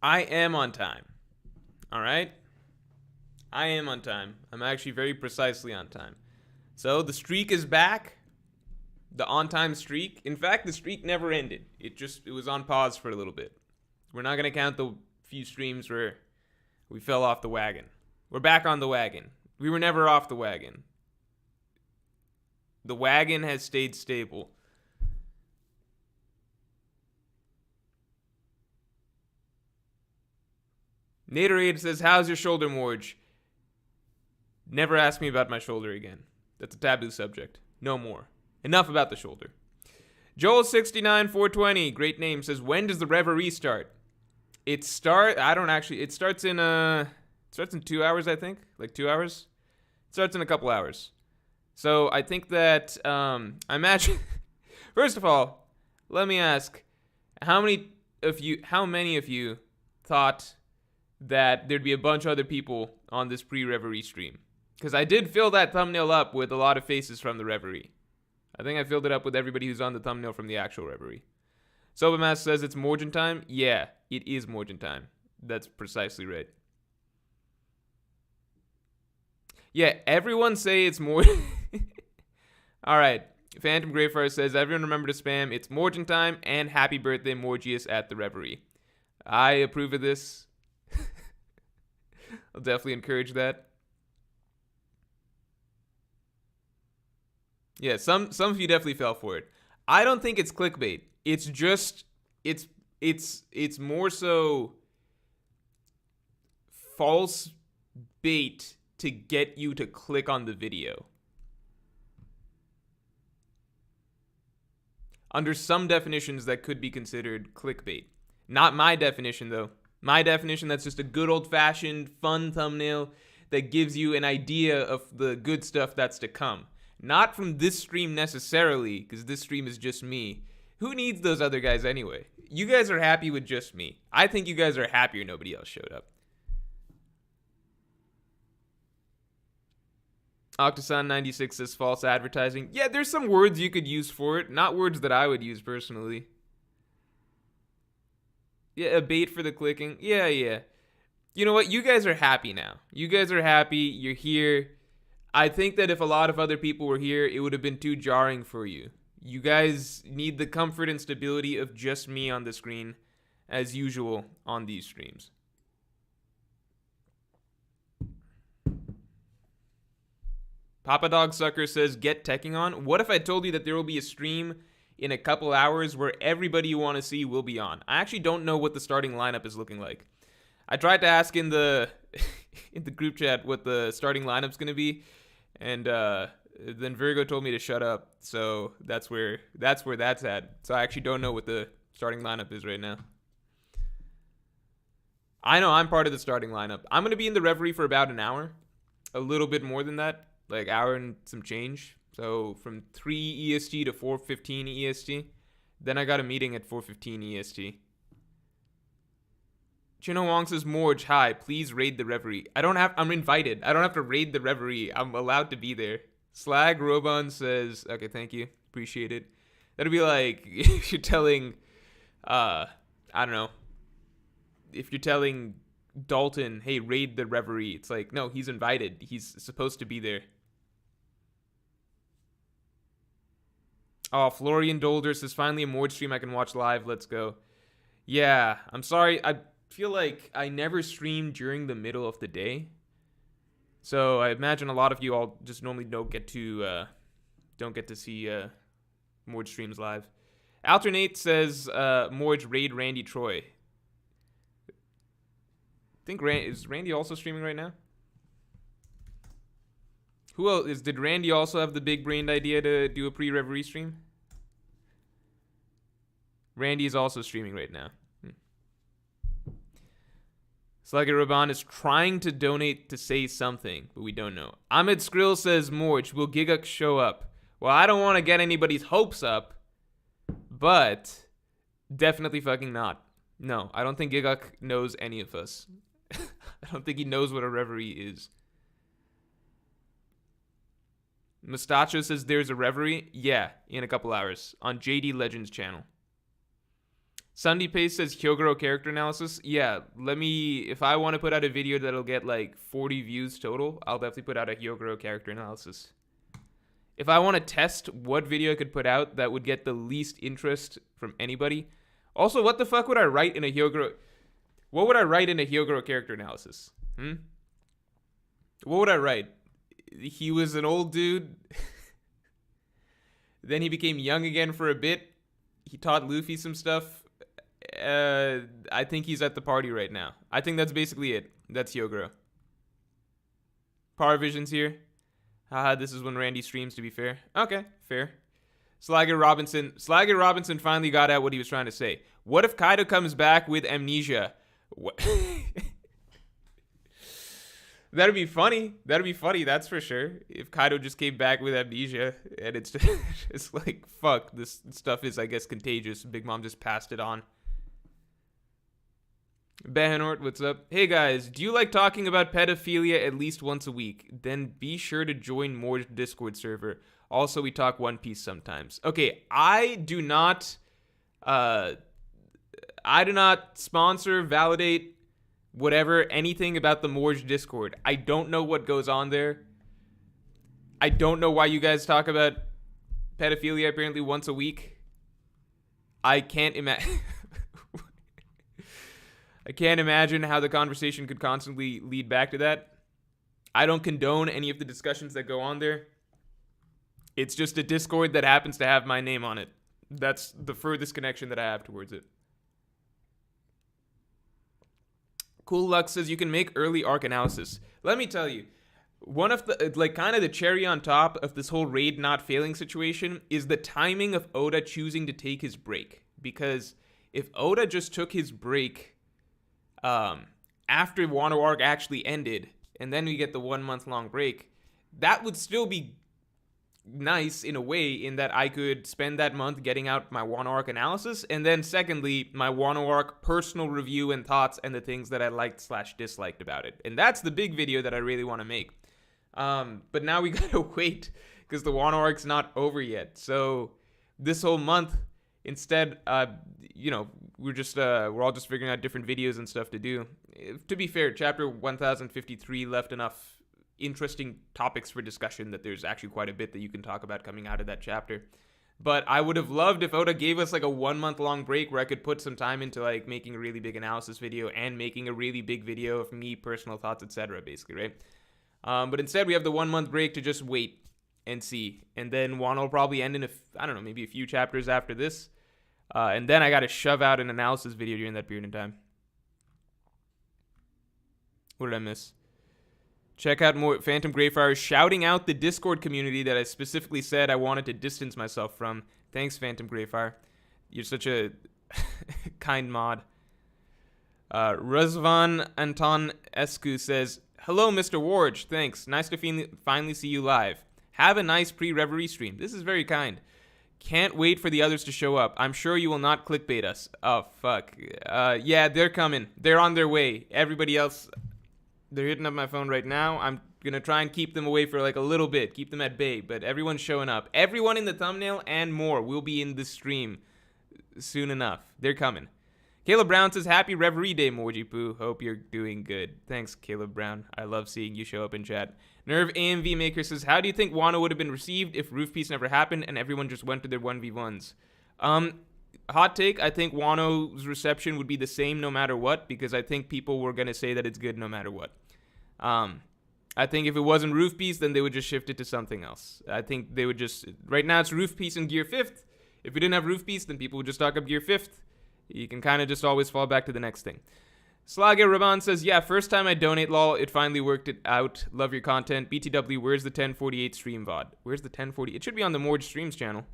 I am on time. All right? I am on time. I'm actually very precisely on time. So the streak is back. The on-time streak. In fact, the streak never ended. It was on pause for a little bit. We're not gonna count the few streams where we fell off the wagon. We're back on the wagon. We were never off the wagon. The wagon has stayed stable. Naderade says, "How's your shoulder, Morj?" Never ask me about my shoulder again. That's a taboo subject. No more. Enough about the shoulder. Joel69420, great name, says, "When does the reverie start?" It starts in 2 hours, I think. Like 2 hours. It starts in a couple hours. So I think that I imagine first of all, let me ask, how many of you thought that there'd be a bunch of other people on this pre-reverie stream? Because I did fill that thumbnail up with a lot of faces from the reverie. I think I filled it up with everybody who's on the thumbnail from the actual reverie. Sobamask says it's Morjin time. Yeah, it is Morjin time. That's precisely right. Yeah, everyone say it's Morjin. All right. Phantom Greyfire says, everyone remember to spam. It's Morjin time and happy birthday, Morgius at the reverie. I approve of this. I'll definitely encourage that. Yeah, some of you definitely fell for it. I don't think it's clickbait. It's just it's more so false bait to get you to click on the video. Under some definitions that could be considered clickbait. Not my definition though. My definition, that's just a good old-fashioned fun thumbnail that gives you an idea of the good stuff that's to come. Not from this stream necessarily, because this stream is just me. Who needs those other guys anyway? You guys are happy with just me. I think you guys are happier nobody else showed up. Octoson96 says false advertising. Yeah, there's some words you could use for it. Not words that I would use personally. Yeah, a bait for the clicking. Yeah. You know what? You guys are happy now. You guys are happy. You're here. I think that if a lot of other people were here, it would have been too jarring for you. You guys need the comfort and stability of just me on the screen, as usual on these streams. Papa Dog Sucker says, get teching on. What if I told you that there will be a stream in a couple hours where everybody you want to see will be on? I actually don't know what the starting lineup is looking like. I tried to ask in the in the group chat what the starting lineup's going to be. And then Virgo told me to shut up, so that's where that's at. So I actually don't know what the starting lineup is right now. I know I'm part of the starting lineup. I'm going to be in the reverie for about an hour, a little bit more than that, like hour and some change. So from 3 EST to 4:15 EST. Then I got a meeting at 4:15 EST. Chino Wong says, Morj, hi, please raid the reverie. I'm invited. I don't have to raid the reverie. I'm allowed to be there. Slag Robon says, okay, thank you. Appreciate it. That'd be like if you're telling, I don't know, if you're telling Dalton, hey, raid the reverie. It's like, no, he's invited. He's supposed to be there. Oh, Florian Dolder says, finally a Morj stream I can watch live. Let's go. Yeah, I'm sorry. I feel like I never stream during the middle of the day, so I imagine a lot of you all just normally don't get to see Morj streams live. Alternate says Morj raid Randy Troy. I think is Randy also streaming right now? Who else did Randy also have the big brained idea to do a pre-reverie stream? Randy is also streaming right now. Slugger Raban is trying to donate to say something, but we don't know. Ahmed Skrill says, Morj, will Giguk show up? Well, I don't want to get anybody's hopes up, but definitely fucking not. No, I don't think Giguk knows any of us. I don't think he knows what a reverie is. Mustacho says there's a reverie. Yeah, in a couple hours on JD Legends channel. Sunday Pace says Hyogoro character analysis. Yeah, if I want to put out a video that'll get like 40 views total, I'll definitely put out a Hyogoro character analysis. If I want to test what video I could put out that would get the least interest from anybody. Also, what the fuck would I write in a Hyogoro? What would I write in a Hyogoro character analysis? What would I write? He was an old dude. Then he became young again for a bit. He taught Luffy some stuff. I think he's at the party right now. I think that's basically it. That's Hyogoro. Power Vision's here. This is when Randy streams, to be fair. Okay, fair. Slagger Robinson finally got out what he was trying to say. What if Kaido comes back with amnesia? What? That'd be funny. That's for sure. If Kaido just came back with amnesia and it's just like, fuck, this stuff is, I guess, contagious. Big Mom just passed it on. Behenort, what's up? Hey guys, do you like talking about pedophilia at least once a week? Then be sure to join Morj Discord server. Also, we talk One Piece sometimes. Okay, I do not sponsor, validate, whatever, anything about the Morj Discord. I don't know what goes on there. I don't know why you guys talk about pedophilia apparently once a week. I can't imagine. I can't imagine how the conversation could constantly lead back to that. I don't condone any of the discussions that go on there. It's just a Discord that happens to have my name on it. That's the furthest connection that I have towards it. Cool Luck says you can make early arc analysis. Let me tell you, one of the, like, kind of the cherry on top of this whole raid not failing situation is the timing of Oda choosing to take his break. Because if Oda just took his break after Wano arc actually ended, and then we get the 1 month long break, that would still be nice in a way, in that I could spend that month getting out my Wano arc analysis, and then secondly, my Wano arc personal review and thoughts and the things that I liked/disliked about it. And that's the big video that I really want to make. But now we gotta wait because the Wano arc's not over yet. So this whole month, instead, we're all just figuring out different videos and stuff to do. To be fair, chapter 1053 left enough interesting topics for discussion that there's actually quite a bit that you can talk about coming out of that chapter. But I would have loved if Oda gave us like a 1 month long break where I could put some time into like making a really big analysis video and making a really big video of me, personal thoughts, etc. basically, right? But instead we have the 1 month break to just wait and see. And then Wano will probably end in maybe a few chapters after this. And then I got to shove out an analysis video during that period of time. What did I miss? Check out more Phantom Greyfire shouting out the Discord community that I specifically said I wanted to distance myself from. Thanks, Phantom Greyfire. You're such a kind mod. Razvan Anton Escu says, hello, Mr. Warge. Thanks. Nice to finally see you live. Have a nice pre-reverie stream. This is very kind. Can't wait for the others to show up. I'm sure you will not clickbait us. Oh, fuck. Yeah, they're coming. They're on their way. Everybody else, they're hitting up my phone right now. I'm going to try and keep them away for like a little bit. Keep them at bay. But everyone's showing up. Everyone in the thumbnail and more will be in the stream soon enough. They're coming. Caleb Brown says, happy Reverie Day, Morji Poo. Hope you're doing good. Thanks, Caleb Brown. I love seeing you show up in chat. Nerve AMV Maker says, how do you think Wano would have been received if Roof Peace never happened and everyone just went to their 1v1s? Hot take, I think Wano's reception would be the same no matter what, because I think people were going to say that it's good no matter what. I think if it wasn't Roof Peace, then they would just shift it to something else. I think they would just, right now it's Roof Peace and Gear 5th. If we didn't have Roof Peace, then people would just stock up Gear 5th. You can kind of just always fall back to the next thing. Slage Raban says, yeah, first time I donate, lol. It finally worked it out. Love your content. BTW, where's the 1048 stream VOD? Where's the 1040? It should be on the Morj Streams channel.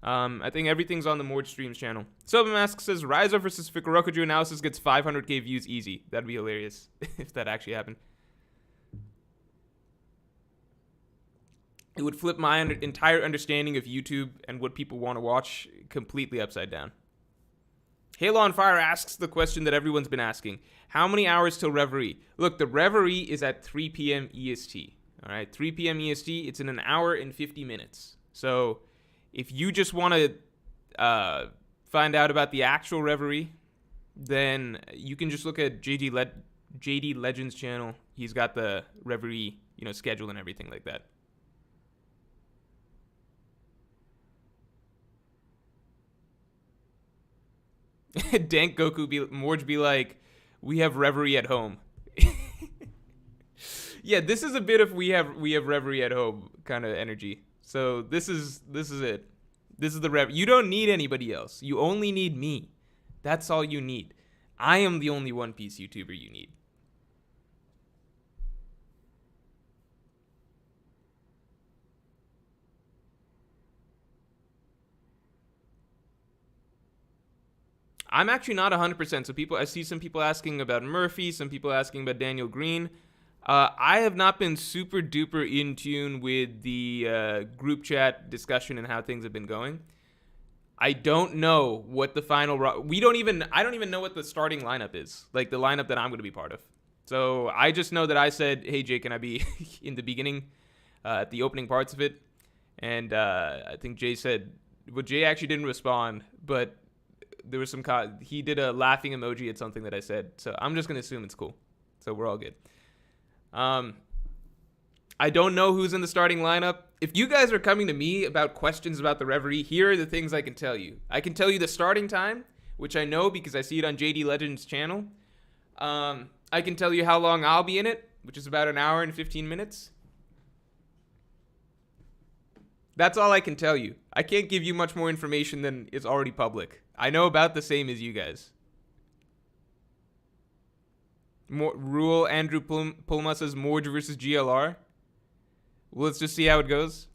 I think everything's on the Morj Streams channel. Sobamask says, Ryza versus Fukurokuju analysis gets 500k views easy. That'd be hilarious if that actually happened. It would flip my entire understanding of YouTube and what people want to watch completely upside down. Halo on Fire asks the question that everyone's been asking. How many hours till Reverie? Look, the Reverie is at 3 p.m. EST. All right, 3 p.m. EST. It's in an hour and 50 minutes. So if you just want to find out about the actual Reverie, then you can just look at JD Legends channel. He's got the Reverie, schedule and everything like that. Dank Goku Morj be like, we have Reverie at home. Yeah, this is a bit of we have Reverie at home kind of energy. So this is it. This is the Rev. You don't need anybody else. You only need me. That's all you need. I am the only One Piece YouTuber you need. I'm actually not 100%. So I see some people asking about Murphy, some people asking about Daniel Green. I have not been super duper in tune with the group chat discussion and how things have been going. I don't know what the final. I don't even know what the starting lineup is. Like the lineup that I'm going to be part of. So I just know that I said, "Hey Jay, can I be in the beginning, at the opening parts of it?" And I think Jay said, well, Jay actually didn't respond, but there was he did a laughing emoji at something that I said. So I'm just going to assume it's cool. So we're all good. I don't know who's in the starting lineup. If you guys are coming to me about questions about the Reverie, here are the things I can tell you. I can tell you the starting time, which I know because I see it on JD Legends' channel. I can tell you how long I'll be in it, which is about an hour and 15 minutes. That's all I can tell you. I can't give you much more information than is already public. I know about the same as you guys. Rule Andrew Pulma says Morj versus GLR. Well, let's just see how it goes.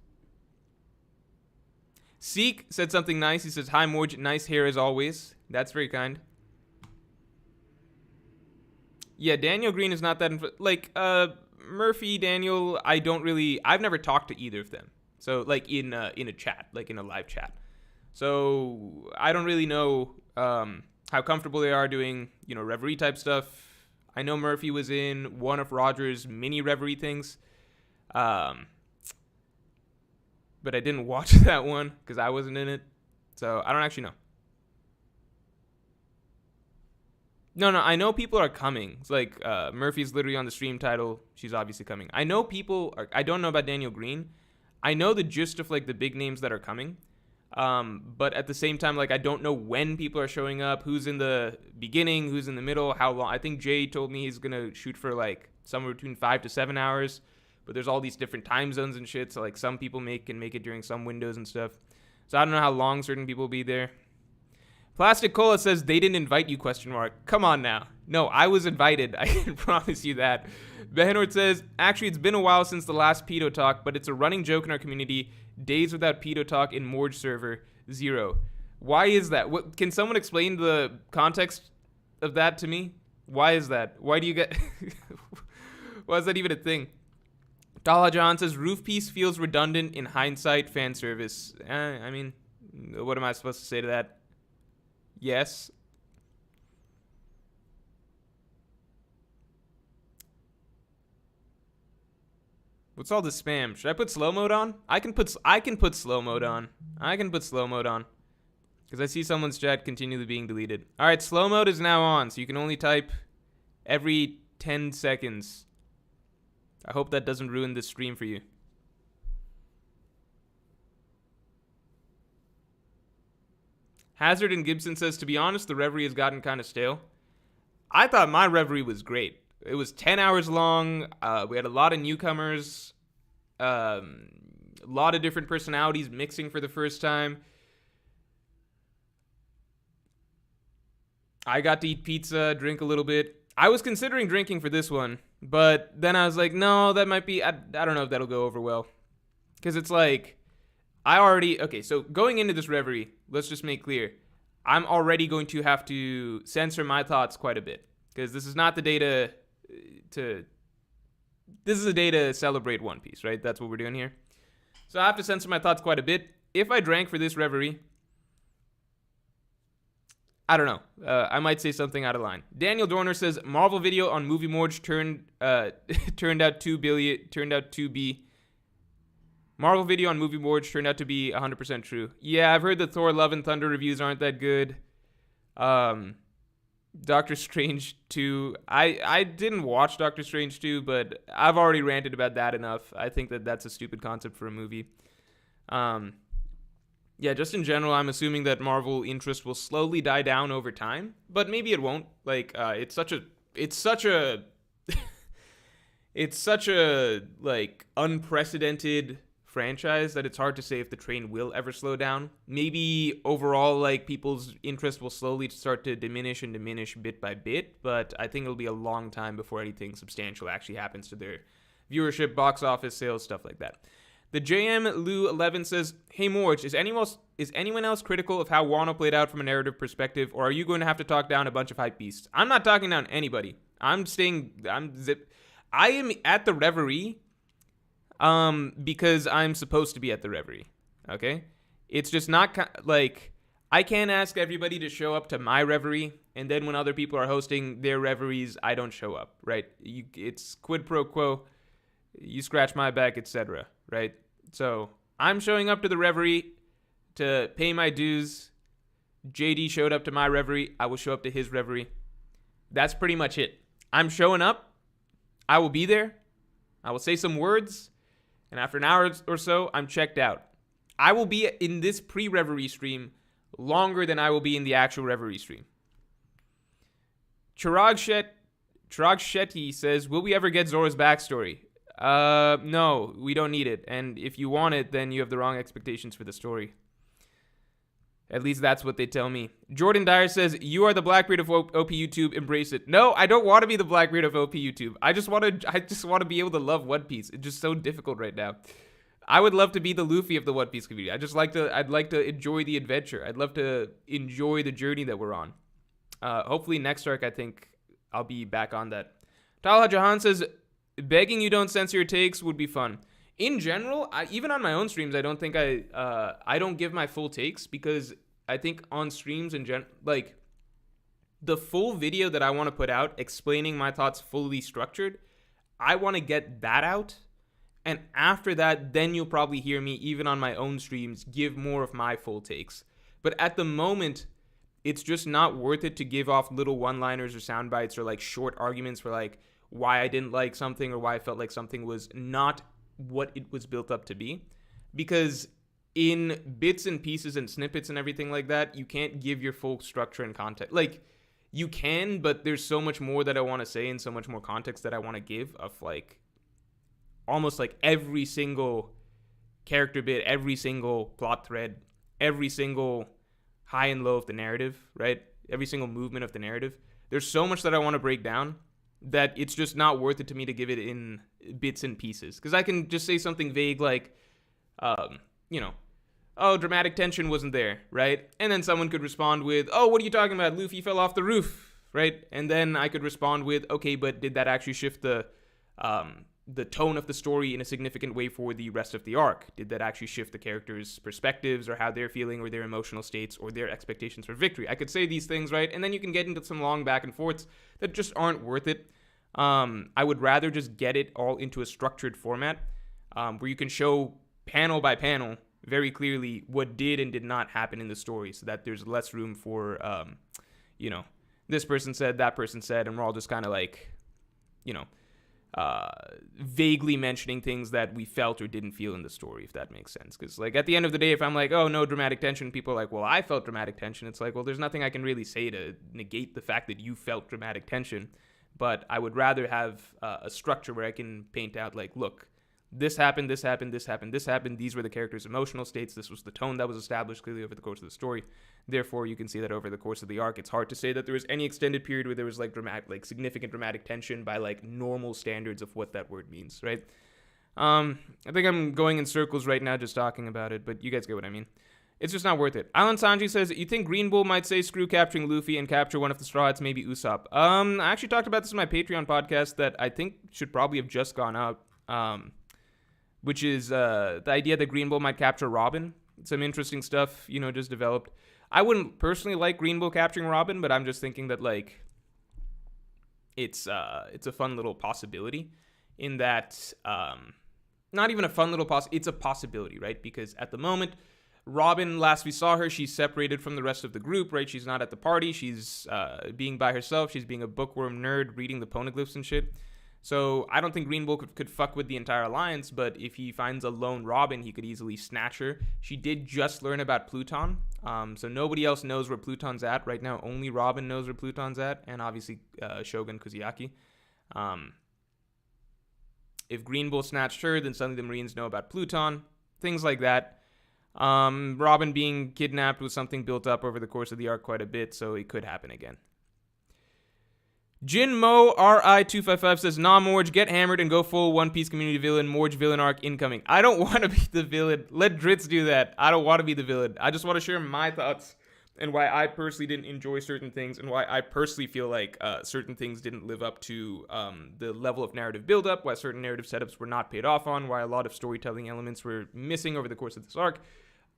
Seek said something nice. He says, hi, Morj. Nice hair as always. That's very kind. Yeah, Daniel Green is not that... Murphy, Daniel, I've never talked to either of them. So, in a chat, in a live chat. So, I don't really know how comfortable they are doing, Reverie type stuff. I know Murphy was in one of Roger's mini Reverie things. But I didn't watch that one because I wasn't in it. So I don't actually know. No, I know people are coming. It's like Murphy's literally on the stream title. She's obviously coming. I know I don't know about Daniel Green. I know the gist of the big names that are coming. But at the same time, I don't know when people are showing up, who's in the beginning, who's in the middle, how long. I think Jay told me he's going to shoot for somewhere between 5 to 7 hours. But there's all these different time zones and shit. So some people can make it during some windows and stuff. So I don't know how long certain people will be there. Plastic Cola says they didn't invite you, ? Come on now. No, I was invited. I can promise you that. Behenort says, actually, it's been a while since the last pedo talk, but it's a running joke in our community. Days without pedo talk in Morj server, 0. Why is that? Can someone explain the context of that to me? Why is that? Why do you get... Why is that even a thing? Dala John says, roof piece feels redundant in hindsight fan service. I mean, what am I supposed to say to that? Yes. What's all this spam? Should I put slow mode on? I can put slow mode on. Because I see someone's chat continually being deleted. All right, slow mode is now on, so you can only type every 10 seconds. I hope that doesn't ruin this stream for you. Hazard and Gibson says, to be honest, the Reverie has gotten kind of stale. I thought my Reverie was great. It was 10 hours long. We had a lot of newcomers. A lot of different personalities mixing for the first time. I got to eat pizza, drink a little bit. I was considering drinking for this one, but then I was like, no, that might be... I don't know if that'll go over well. Because it's okay, so going into this Reverie, let's just make clear, I'm already going to have to censor my thoughts quite a bit. Because this is not the day this is a day to celebrate One Piece, right? That's what we're doing here. So I have to censor my thoughts quite a bit. If I drank for this Reverie, I don't know. I might say something out of line. Daniel Dorner says Marvel video on Movie Morj turned out to be Marvel video on Movie Morj turned out to be 100% true. Yeah, I've heard the Thor Love and Thunder reviews aren't that good. Doctor Strange 2. I didn't watch Doctor Strange 2, but I've already ranted about that enough. I think that that's a stupid concept for a movie. Yeah, just in general, I'm assuming that Marvel interest will slowly die down over time, but maybe it won't. Like, it's such a it's such a like unprecedented franchise that it's hard to say if the train will ever slow down. Maybe overall, like, people's interest will slowly start to diminish bit by bit, but I think it'll be a long time before anything substantial actually happens to their viewership, box office, sales, stuff like that. The JM Lou 11 says, "Hey Morj, is anyone else critical of how Wano played out from a narrative perspective, or are you going to have to talk down a bunch of hype beasts?" I'm not talking down anybody. I am at the Reverie because I'm supposed to be at the Reverie, okay? It's just not, like, I can't ask everybody to show up to my Reverie, and then when other people are hosting their Reveries, I don't show up, right? It's quid pro quo, you scratch my back, etc., right? So, I'm showing up to the Reverie to pay my dues. JD showed up to my Reverie, I will show up to his Reverie. That's pretty much it. I'm showing up, I will be there, I will say some words, and after an hour or so, I'm checked out. I will be in this pre-reverie stream longer than I will be in the actual reverie stream. Chirag Shetty says, "Will we ever get Zora's backstory?" No, we don't need it. And if you want it, then you have the wrong expectations for the story. At least that's what they tell me. Jordan Dyer says, "You are the Blackbeard of OP YouTube. Embrace it." No, I don't want to be the Blackbeard of OP YouTube. I just want to be able to love One Piece. It's just so difficult right now. I would love to be the Luffy of the One Piece community. I'd like to enjoy the adventure. I'd love to enjoy the journey that we're on. Hopefully next arc, I think I'll be back on that. Talha Jahan says, "Begging you don't censor your takes would be fun." In general, even on my own streams, I don't think I don't give my full takes, because I think on streams like the full video that I want to put out explaining my thoughts fully structured, I want to get that out. And after that, then you'll probably hear me, even on my own streams, give more of my full takes. But at the moment, it's just not worth it to give off little one-liners or sound bites or like short arguments for like why I didn't like something or why I felt like something was not what it was built up to be. Because in bits and pieces and snippets and everything like that, you can't give your full structure and context. Like, you can, but there's so much more that I want to say and so much more context that I want to give of like almost like every single character bit, every single plot thread, every single high and low of the narrative, right? Every single movement of the narrative. There's so much that I want to break down that it's just not worth it to me to give it in bits and pieces. Because I can just say something vague like, oh, dramatic tension wasn't there, right? And then someone could respond with, oh, what are you talking about? Luffy fell off the roof, right? And then I could respond with, okay, but did that actually shift the tone of the story in a significant way for the rest of the arc? Did that actually shift the characters' perspectives or how they're feeling or their emotional states or their expectations for victory? I could say these things, right? And then you can get into some long back and forths that just aren't worth it. I would rather just get it all into a structured format where you can show panel by panel very clearly what did and did not happen in the story, so that there's less room for, this person said, that person said, and we're all just kind of like, vaguely mentioning things that we felt or didn't feel in the story, if that makes sense. Because, like, at the end of the day, if I'm like, oh, no dramatic tension, people are like, well, I felt dramatic tension. It's like, well, there's nothing I can really say to negate the fact that you felt dramatic tension. But I would rather have a structure where I can paint out, like, look, this happened, this happened, this happened, this happened. These were the characters' emotional states. This was the tone that was established clearly over the course of the story. Therefore, you can see that over the course of the arc, it's hard to say that there was any extended period where there was significant dramatic tension by like normal standards of what that word means, right? I think I'm going in circles right now just talking about it, but you guys get what I mean. It's just not worth it. Alan Sanji says, you think Green Bull might say screw capturing Luffy and capture one of the Straw Hats, maybe Usopp? I actually talked about this in my Patreon podcast that I think should probably have just gone up, which is the idea that Green Bull might capture Robin. Some interesting stuff, just developed. I wouldn't personally like Green Bull capturing Robin, but I'm just thinking that, like, it's a fun little possibility in that, not even a fun little it's a possibility, right? Because at the moment, Robin, last we saw her, she's separated from the rest of the group, right? She's not at the party. She's being by herself. She's being a bookworm nerd, reading the poneglyphs and shit. So I don't think Green Bull could fuck with the entire alliance, but if he finds a lone Robin, he could easily snatch her. She did just learn about Pluton, so nobody else knows where Pluton's at. Right now, only Robin knows where Pluton's at, and obviously Shogun Kuziaki. If Green Bull snatched her, then suddenly the Marines know about Pluton, things like that. Robin being kidnapped was something built up over the course of the arc quite a bit, so it could happen again. Jin Mo RI255 says, nah, Morj, get hammered and go full One Piece community villain. Morj villain arc incoming. I don't want to be the villain. Let Dritz do that. I don't want to be the villain. I just want to share my thoughts and why I personally didn't enjoy certain things and why I personally feel like certain things didn't live up to the level of narrative buildup, why certain narrative setups were not paid off on, why a lot of storytelling elements were missing over the course of this arc.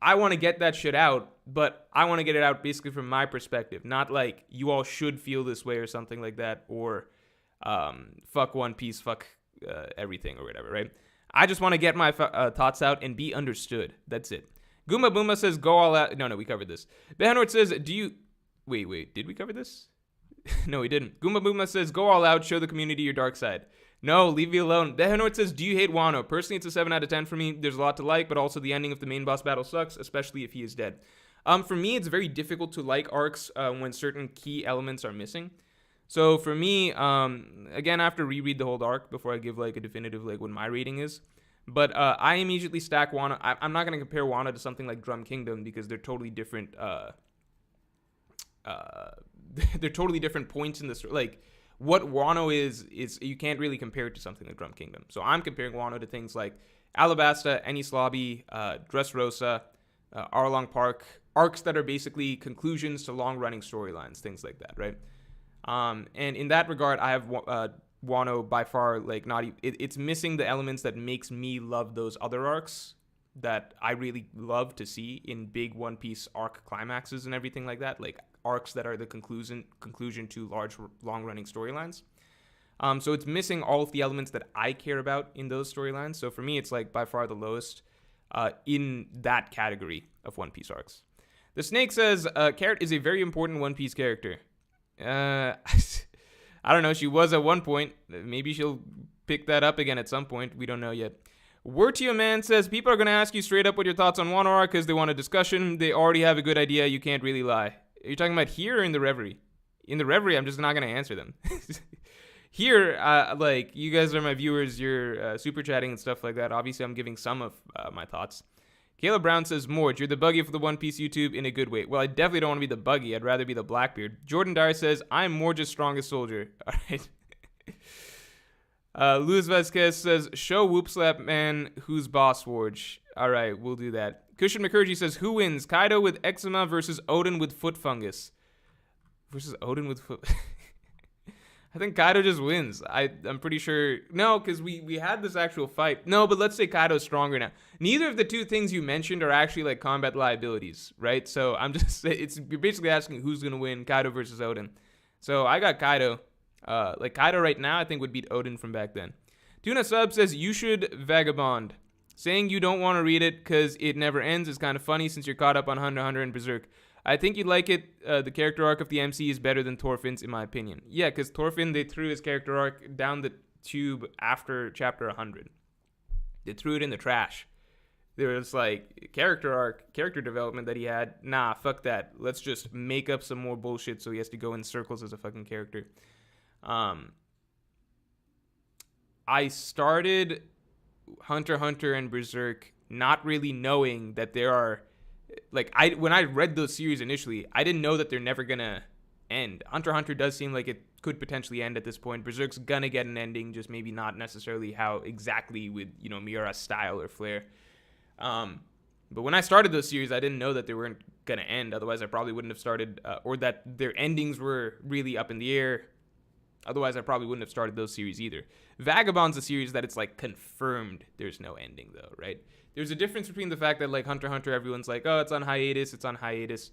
I want to get that shit out, but I want to get it out basically from my perspective, not like you all should feel this way or something like that, or fuck One Piece, fuck everything or whatever, right? I just want to get my thoughts out and be understood. That's it. Goomba Boomba says, go all out. No, we covered this. Behanort says, do you... Wait, did we cover this? No, we didn't. Goomba Boomba says, go all out, show the community your dark side. No, leave me alone. Behanort says, do you hate Wano? Personally, it's a 7 out of 10 for me. There's a lot to like, but also the ending of the main boss battle sucks, especially if he is dead. For me, it's very difficult to like arcs when certain key elements are missing. So for me, again, I have to reread the whole arc before I give like a definitive like what my rating is. But I immediately stack Wano. I'm not going to compare Wano to something like Drum Kingdom because they're totally different. They're totally different points in the story. Like, what Wano is you can't really compare it to something like Drum Kingdom. So I'm comparing Wano to things like Alabasta, Enies Lobby, Dressrosa, Arlong Park, arcs that are basically conclusions to long-running storylines, things like that, right? And in that regard, I have Wano by far like not. It's missing the elements that makes me love those other arcs that I really love to see in big One Piece arc climaxes and everything like that, like arcs that are the conclusion to large, long-running storylines. So it's missing all of the elements that I care about in those storylines. So for me, it's like by far the lowest in that category of One Piece arcs. The Snake says, Carrot is a very important One Piece character. I don't know. She was at one point. Maybe she'll pick that up again at some point. We don't know yet. Wertio Man says, people are going to ask you straight up what your thoughts on Wano are because they want a discussion. They already have a good idea. You can't really lie. Are you talking about here or in the Reverie? In the Reverie, I'm just not going to answer them. Here, like, you guys are my viewers. You're super chatting and stuff like that. Obviously, I'm giving some of my thoughts. Caleb Brown says, Morj, you're the buggy for the One Piece YouTube in a good way. Well, I definitely don't want to be the buggy. I'd rather be the Blackbeard. Jordan Dyer says, I'm Morj's strongest soldier. All right. Luis Vasquez says, show Whoop Slap Man who's boss, Morj. All right, we'll do that. Cushion McCurgy says, who wins? Kaido with eczema versus Odin with foot fungus. Versus Odin with foot... I think Kaido just wins. I'm pretty sure... No, because we had this actual fight. No, but let's say Kaido's stronger now. Neither of the two things you mentioned are actually like combat liabilities, right? So I'm just... You're basically asking who's going to win, Kaido versus Odin. So I got Kaido. Like Kaido right now, I think would beat Odin from back then. Tuna Sub says, you should vagabond. Saying you don't want to read it because it never ends is kind of funny since you're caught up on Hunter x Hunter and Berserk. I think you'd like it. The character arc of the MC is better than Thorfinn's, in my opinion. Yeah, because Thorfinn, they threw his character arc down the tube after chapter 100. They threw it in the trash. There was like character arc, character development that he had. Nah, fuck that. Let's just make up some more bullshit so he has to go in circles as a fucking character. I started Hunter x Hunter and Berserk not really knowing that there are... Like, when I read those series initially, I didn't know that they're never gonna end. Hunter x Hunter does seem like it could potentially end at this point. Berserk's gonna get an ending, just maybe not necessarily how exactly with, you know, Miura's style or flair. But when I started those series, I didn't know that they weren't gonna end. Otherwise, I probably wouldn't have started, or that their endings were really up in the air. Otherwise, I probably wouldn't have started those series either. Vagabond's a series that it's, like, confirmed there's no ending, though, right? There's a difference between the fact that, like, Hunter x Hunter, everyone's like, oh, it's on hiatus.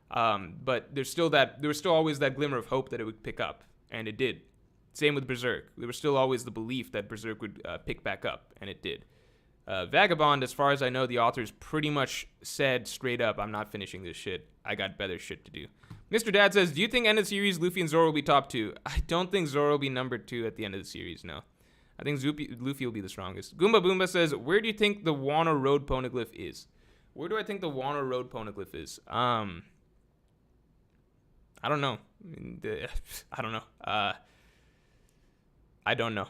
But there was still always that glimmer of hope that it would pick up, and it did. Same with Berserk. There was still always the belief that Berserk would pick back up, and it did. Vagabond, as far as I know, the authors pretty much said straight up, I'm not finishing this shit. I got better shit to do. Mr. Dad says, do you think end of series Luffy and Zoro will be top 2? I don't think Zoro will be number 2 at the end of the series, no. I think Luffy will be the strongest. Goomba Boomba says, where do you think the Wano Road Poneglyph is? Where do I think the Wano Road Poneglyph is? I don't know. I don't know. I don't know.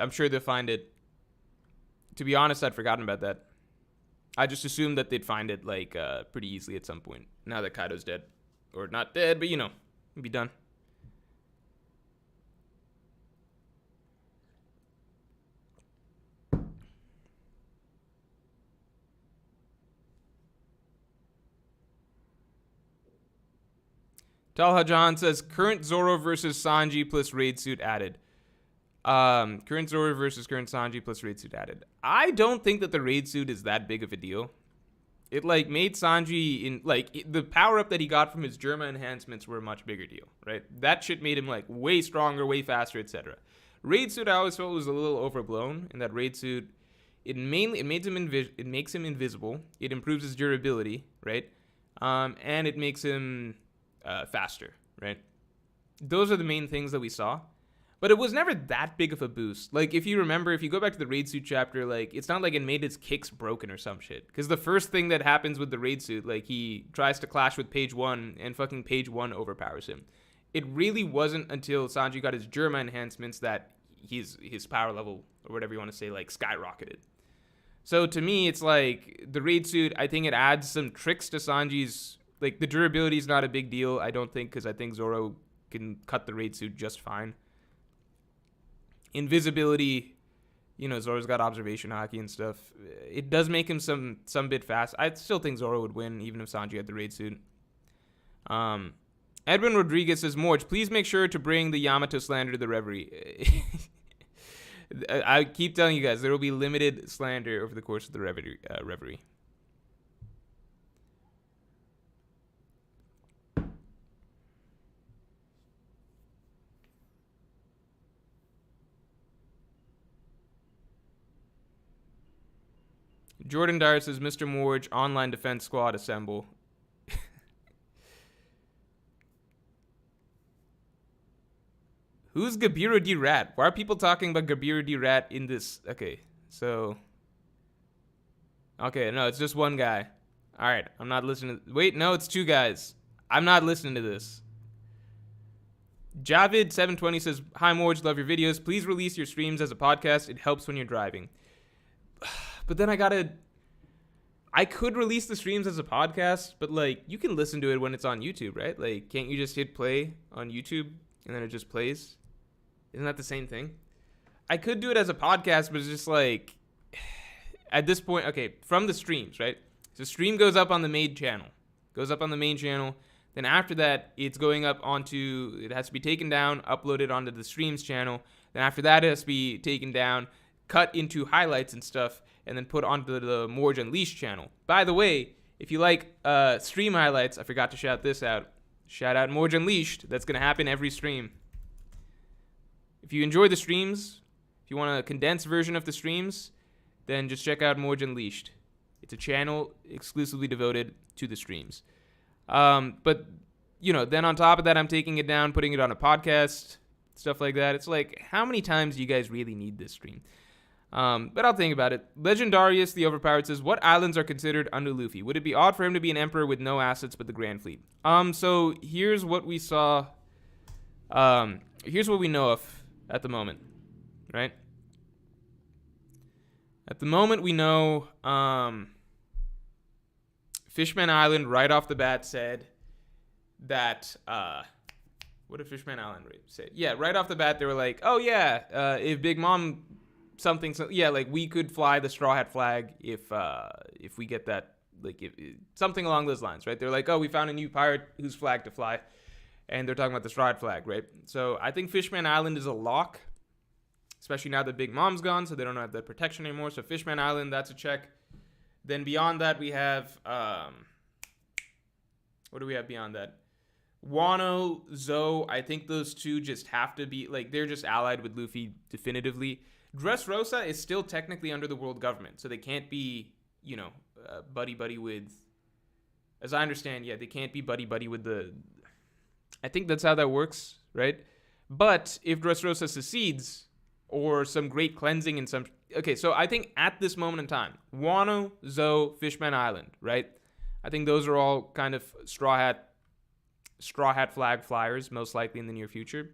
I'm sure they'll find it. To be honest, I'd forgotten about that. I just assumed that they'd find it like pretty easily at some point. Now that Kaido's dead. Or not dead, but you know, it'll be done. Talha John says, current Zoro versus Sanji plus raid suit added. Current Zoro versus current Sanji plus raid suit added. I don't think that the raid suit is that big of a deal. It like made Sanji in like the power up that he got from his Germa enhancements were a much bigger deal, right? That shit made him like way stronger, way faster, etc. Raid suit I always felt was a little overblown. In that raid suit, it makes him invisible. It improves his durability, right? And it makes him faster, right? Those are the main things that we saw. But it was never that big of a boost. Like, if you remember, if you go back to the raid suit chapter, like, it's not like it made his kicks broken or some shit. Because the first thing that happens with the raid suit, like, he tries to clash with Page 1, and fucking Page 1 overpowers him. It really wasn't until Sanji got his Germa enhancements that his power level, or whatever you want to say, like, skyrocketed. So, to me, it's like, the raid suit, I think it adds some tricks to Sanji's, like, the durability is not a big deal, I don't think, because I think Zoro can cut the raid suit just fine. Invisibility, you know, Zoro's got observation hockey and stuff. It does make him some bit fast. I still think Zoro would win, even if Sanji had the raid suit. Edwin Rodriguez says, Morj, please make sure to bring the Yamato slander to the Reverie. I keep telling you guys, there will be limited slander over the course of the Reverie. Jordan Dyer says, Mr. Morj, online defense squad assemble. Who's Gabiru D. Rat? Why are people talking about Gabiru D. Rat in this? Okay, so. Okay, no, it's just one guy. All right, I'm not listening. Wait, no, it's 2 guys. I'm not listening to this. Javid720 says, hi, Morj, love your videos. Please release your streams as a podcast. It helps when you're driving. But then I could release the streams as a podcast, but like you can listen to it when it's on YouTube, right? Like, can't you just hit play on YouTube and then it just plays? Isn't that the same thing? I could do it as a podcast, but it's just like, at this point, okay, from the streams, right? So stream goes up on the main channel. Then after that, it's going up onto, it has to be taken down, uploaded onto the streams channel. Then after that, it has to be taken down, cut into highlights and stuff, and then put onto the Morj Unleashed channel. By the way, if you like stream highlights, I forgot to shout this out. Shout out Morj Unleashed. That's going to happen every stream. If you enjoy the streams, if you want a condensed version of the streams, then just check out Morj Unleashed. It's a channel exclusively devoted to the streams. But, you know, then on top of that, I'm taking it down, putting it on a podcast, stuff like that. It's like, how many times do you guys really need this stream? But I'll think about it. Legendarius, the Overpowered, says, what islands are considered under Luffy? Would it be odd for him to be an emperor with no assets but the Grand Fleet? So here's what we saw. Here's what we know of at the moment, right? At the moment, we know Fishman Island right off the bat said that... what did Fishman Island say? Yeah, right off the bat, they were like, oh, yeah, if Big Mom... yeah, like we could fly the Straw Hat flag if we get that, like something along those lines, right? They're like, oh, we found a new pirate whose flag to fly, and they're talking about the Straw Hat flag, right? So I think Fishman Island is a lock, especially now that Big Mom's gone, so they don't have that protection anymore. So Fishman Island, that's a check. Then beyond that, we have what do we have beyond that? Wano, Zoe, I think those two just have to be, like, they're just allied with Luffy definitively. Dressrosa is still technically under the world government, so they can't be, buddy-buddy with, as I understand, yeah, they can't be buddy-buddy with the, I think that's how that works, right? But if Dressrosa secedes, or some great cleansing in some, okay, so I think at this moment in time, Wano, Zoe, Fishman Island, right? I think those are all kind of straw hat flag flyers, most likely in the near future.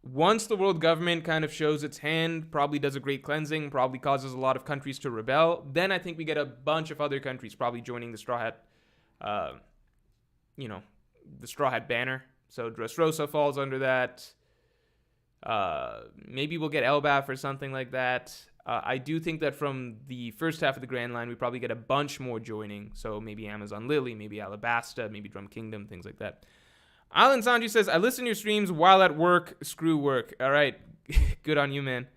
Once the world government kind of shows its hand, probably does a great cleansing, probably causes a lot of countries to rebel, then I think we get a bunch of other countries probably joining the straw hat, the straw hat banner. So Dressrosa falls under that. Maybe we'll get Elbaf or something like that. I do think that from the first half of the Grand Line, we probably get a bunch more joining. So maybe Amazon Lily, maybe Alabasta, maybe Drum Kingdom, things like that. Alan Sanji says, I listen to your streams while at work. Screw work. All right. Good on you, man.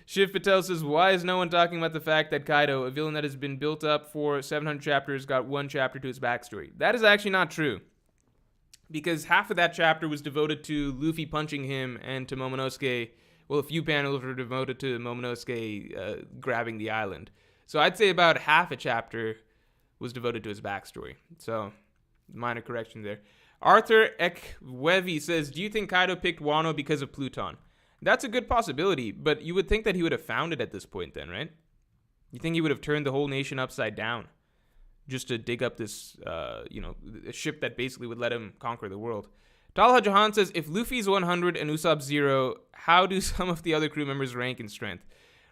Shiv Patel says, why is no one talking about the fact that Kaido, a villain that has been built up for 700 chapters, got one chapter to his backstory? That is actually not true. Because half of that chapter was devoted to Luffy punching him and to Momonosuke. Well, a few panels were devoted to Momonosuke grabbing the island. So I'd say about half a chapter was devoted to his backstory. So, minor correction there. Arthur Ekwevi says, do you think Kaido picked Wano because of Pluton? That's a good possibility, but you would think that he would have found it at this point then, right? You think he would have turned the whole nation upside down just to dig up this, a ship that basically would let him conquer the world. Talha Jahan says, if Luffy's 100 and Usopp's 0, how do some of the other crew members rank in strength?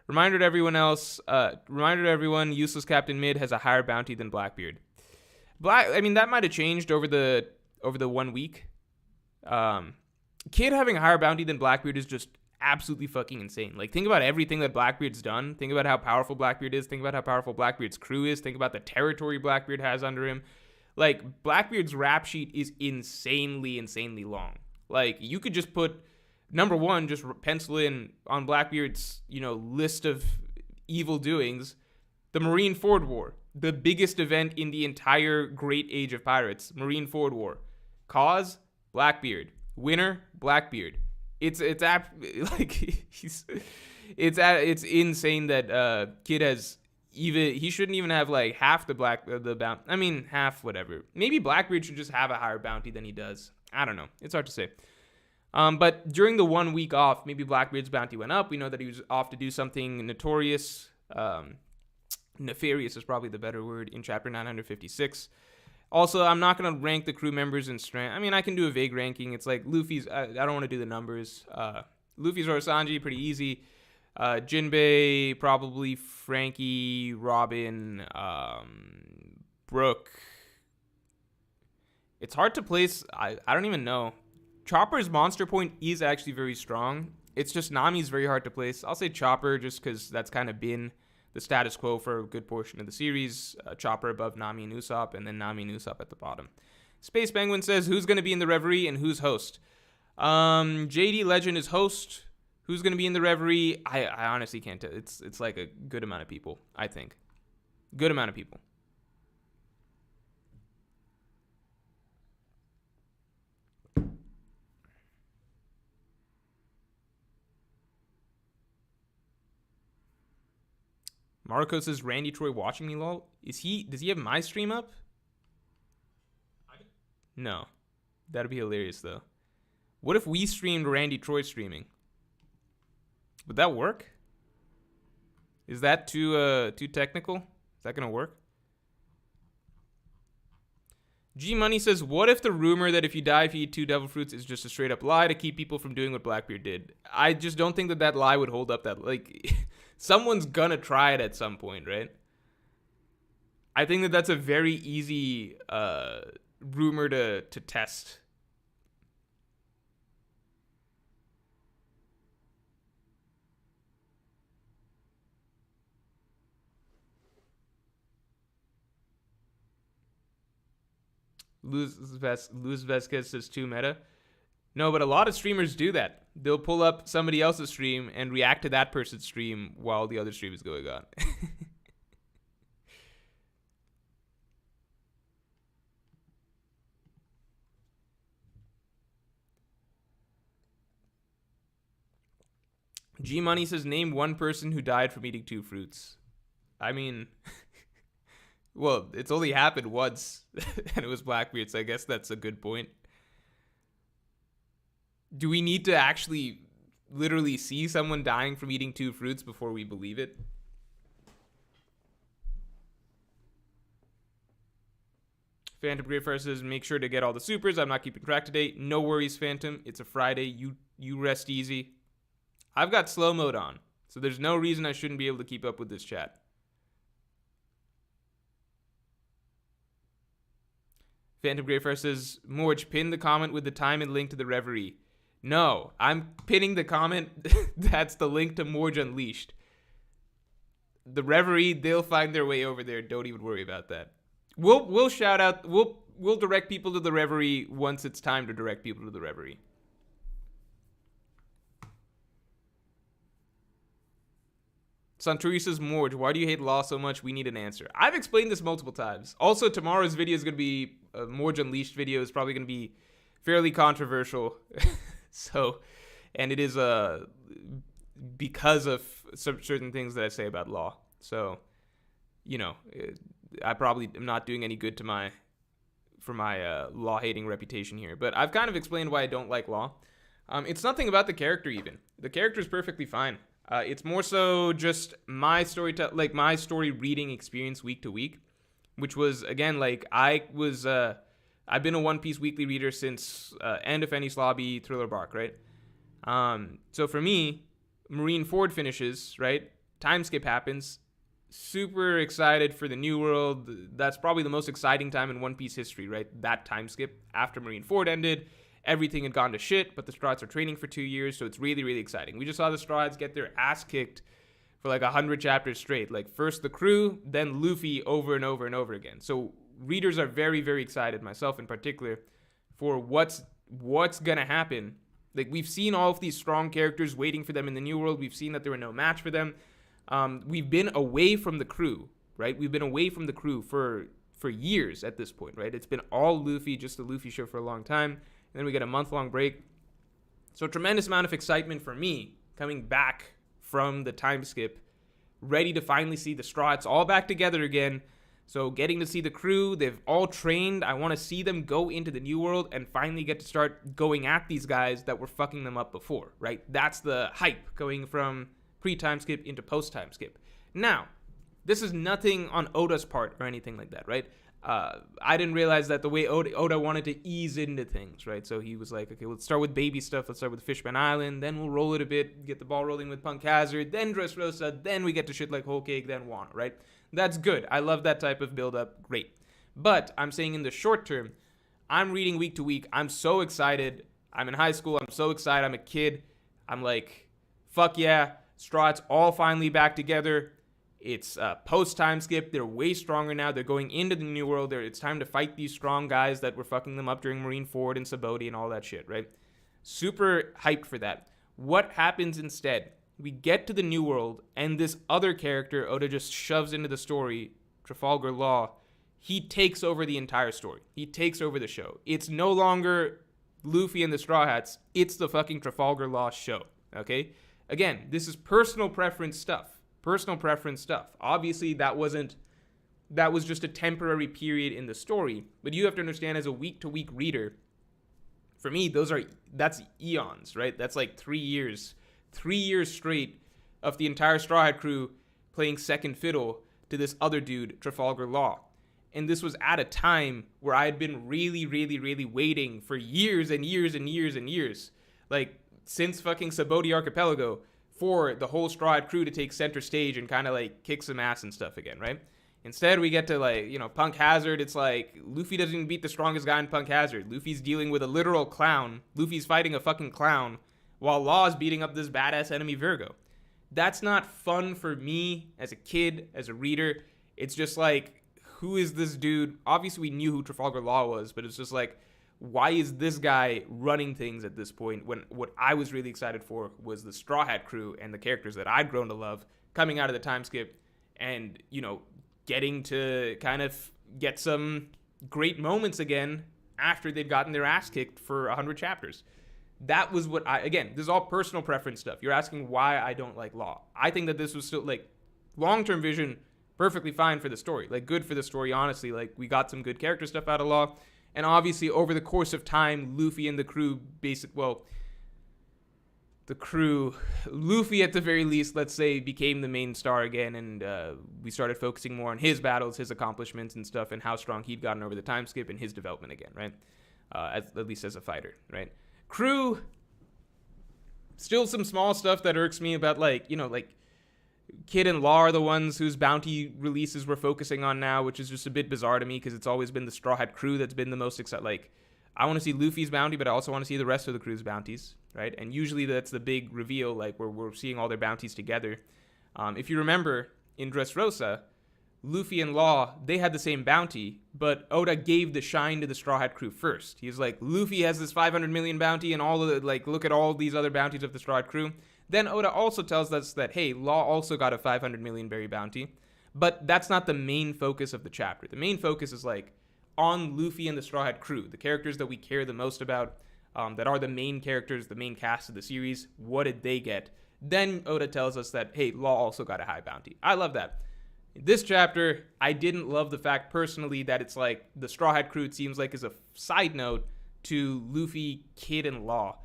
Reminder to everyone, Useless Captain Mid has a higher bounty than Blackbeard. That might have changed over the 1 week. Kid having a higher bounty than Blackbeard is just absolutely fucking insane. Like, think about everything that Blackbeard's done. Think about how powerful Blackbeard is. Think about how powerful Blackbeard's crew is. Think about the territory Blackbeard has under him. Like, Blackbeard's rap sheet is insanely long. Like, you could just put, number one, just pencil in on Blackbeard's, list of evil doings, the Marineford War, the biggest event in the entire Great Age of Pirates, Marineford War. Cause, Blackbeard. Winner, Blackbeard. It's insane that Kid has he shouldn't even have like half the bounty. I mean, half whatever. Maybe Blackbeard should just have a higher bounty than he does. I don't know. It's hard to say. But during the 1 week off, maybe Blackbeard's bounty went up. We know that he was off to do something notorious. Nefarious is probably the better word in chapter 956. Also, I'm not going to rank the crew members in strength. I mean, I can do a vague ranking. It's like Luffy's, I don't want to do the numbers. Luffy's or Sanji, pretty easy. Jinbei, probably Frankie, Robin, Brooke. It's hard to place. I don't even know. Chopper's monster point is actually very strong. It's just Nami's very hard to place. I'll say Chopper just because that's kind of been the status quo for a good portion of the series. Chopper above Nami and Usopp, and then Nami and Usopp at the bottom. Space Penguin says, who's going to be in the Reverie and who's host? JD Legend is host. Who's going to be in the Reverie? I honestly can't tell. It's like a good amount of people, I think. Good amount of people. Marco says, Randy Troy watching me, lol. Does he have my stream up? No. That'd be hilarious, though. What if we streamed Randy Troy streaming? Would that work? Is that too technical? Is that gonna work? G Money says, what if the rumor that if you die if you eat 2 devil fruits is just a straight up lie to keep people from doing what Blackbeard did? I just don't think that lie would hold up. That, like, someone's gonna try it at some point, right? I think that that's a very easy rumor to test. Luz Vesquez says too meta. No, but a lot of streamers do that. They'll pull up somebody else's stream and react to that person's stream while the other stream is going on. G Money says, name one person who died from eating 2 fruits. I mean, well, it's only happened once, and it was Blackbeard, so I guess that's a good point. Do we need to actually literally see someone dying from eating 2 fruits before we believe it? Phantom Greyfire says, make sure to get all the supers. I'm not keeping track today. No worries, Phantom. It's a Friday. You rest easy. I've got slow mode on, so there's no reason I shouldn't be able to keep up with this chat. Phantom Greyfire says, Morj, pin the comment with the time and link to the Reverie. No, I'm pinning the comment that's the link to Morj Unleashed. The Reverie, they'll find their way over there. Don't even worry about that. We'll shout out, we'll direct people to the Reverie once it's time to direct people to the Reverie. Santuri says, Morj, why do you hate law so much? We need an answer. I've explained this multiple times. Also, tomorrow's video is going to be, Morj Unleashed video is probably going to be fairly controversial. So, and it is because of some certain things that I say about law. So, you know, I probably am not doing any good to my law-hating reputation here. But I've kind of explained why I don't like law. It's nothing about the character even. The character is perfectly fine. It's more so just my story reading experience week to week, which was, again, like I've been a One Piece weekly reader since End of Enies Lobby, Thriller Bark, right? So for me, Marineford finishes, right? Time skip happens. Super excited for the New World. That's probably the most exciting time in One Piece history, right? That time skip after Marineford ended. Everything had gone to shit, but the Straw Hats are training for 2 years, so it's really, really exciting. We just saw the Straw Hats get their ass kicked for like 100 chapters straight. Like first the crew, then Luffy over and over and over again. So readers are very, very excited, myself in particular, for what's gonna happen. Like we've seen all of these strong characters waiting for them in the New World. We've seen that they were no match for them. We've been away from the crew, right? We've been away from the crew for years at this point, right? It's been all Luffy, just the Luffy show for a long time. And then we get a month-long break. So a tremendous amount of excitement for me coming back from the time skip, ready to finally see the Straw Hats all back together again. So getting to see the crew, they've all trained. I want to see them go into the New World and finally get to start going at these guys that were fucking them up before, right? That's the hype going from pre-time skip into post-time skip. Now, this is nothing on Oda's part or anything like that, right? I didn't realize that the way Oda wanted to ease into things, right? So he was like, okay, let's start with baby stuff. Let's start with Fishman Island. Then we'll roll it a bit, get the ball rolling with Punk Hazard. Then Dressrosa. Then we get to shit like Whole Cake. Then Wano, right? That's good. I love that type of build-up. Great. But I'm saying in the short term, I'm reading week to week. I'm so excited. I'm in high school. I'm so excited. I'm a kid. I'm like, fuck yeah. Straw Hats all finally back together. It's post-time skip. They're way stronger now. They're going into the New World. It's time to fight these strong guys that were fucking them up during Marineford and Sabaody and all that shit, right? Super hyped for that. What happens instead? We get to the New World, and this other character Oda just shoves into the story, Trafalgar Law, he takes over the entire story. He takes over the show. It's no longer Luffy and the Straw Hats. It's the fucking Trafalgar Law show, okay? Again, this is personal preference stuff. Obviously, that was just a temporary period in the story. But you have to understand, as a week-to-week reader, for me, that's eons, right? That's like 3 years. 3 years straight of the entire Straw Hat crew playing second fiddle to this other dude, Trafalgar Law. And this was at a time where I had been really, really, really waiting for years and years and years and years. Like, since fucking Sabaody Archipelago, for the whole Straw Hat crew to take center stage and kind of like kick some ass and stuff again, right? Instead, we get to like, you know, Punk Hazard. It's like Luffy doesn't even beat the strongest guy in Punk Hazard. Luffy's dealing with a literal clown. Luffy's fighting a fucking clown while Law's beating up this badass enemy Virgo. That's not fun for me as a kid, as a reader. It's just like, who is this dude? Obviously, we knew who Trafalgar Law was, but it's just like, why is this guy running things at this point when what I was really excited for was the Straw Hat crew and the characters that I'd grown to love coming out of the time skip and, you know, getting to kind of get some great moments again after they'd gotten their ass kicked for 100 chapters. That was what again, this is all personal preference stuff. You're asking why I don't like Law. I think that this was still, like, long-term vision, perfectly fine for the story. Like, good for the story, honestly. Like, we got some good character stuff out of Law. And obviously, over the course of time, Luffy and the crew Luffy at the very least, let's say, became the main star again, and we started focusing more on his battles, his accomplishments and stuff, and how strong he'd gotten over the time skip and his development again, right? At least as a fighter, right? Crew, still some small stuff that irks me about, like, you know, like, Kid and Law are the ones whose bounty releases we're focusing on now, which is just a bit bizarre to me because it's always been the Straw Hat crew that's been the most excited. Like, I want to see Luffy's bounty, but I also want to see the rest of the crew's bounties, right? And usually that's the big reveal, like, where we're seeing all their bounties together. If you remember, in Dressrosa, Luffy and Law, they had the same bounty, but Oda gave the shine to the Straw Hat crew first. He's like, Luffy has this 500 million bounty, and all of the, like, look at all these other bounties of the Straw Hat crew. Then Oda also tells us that, hey, Law also got a 500 million berry bounty, but that's not the main focus of the chapter. The main focus is, like, on Luffy and the Straw Hat crew, the characters that we care the most about, that are the main characters, the main cast of the series. What did they get? Then Oda tells us that, hey, Law also got a high bounty. I love that. This chapter, I didn't love the fact personally that it's like the Straw Hat crew, it seems like, is a side note to Luffy, Kid, and Law.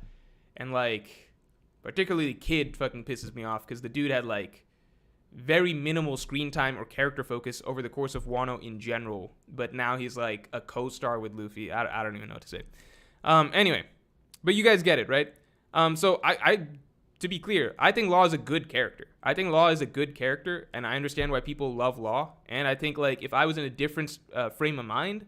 And, like, particularly Kid fucking pisses me off because the dude had, like, very minimal screen time or character focus over the course of Wano in general. But now he's, like, a co-star with Luffy. I don't even know what to say. Anyway, but you guys get it, right? So to be clear, I think Law is a good character. I think Law is a good character, and I understand why people love Law. And I think, like, if I was in a different frame of mind,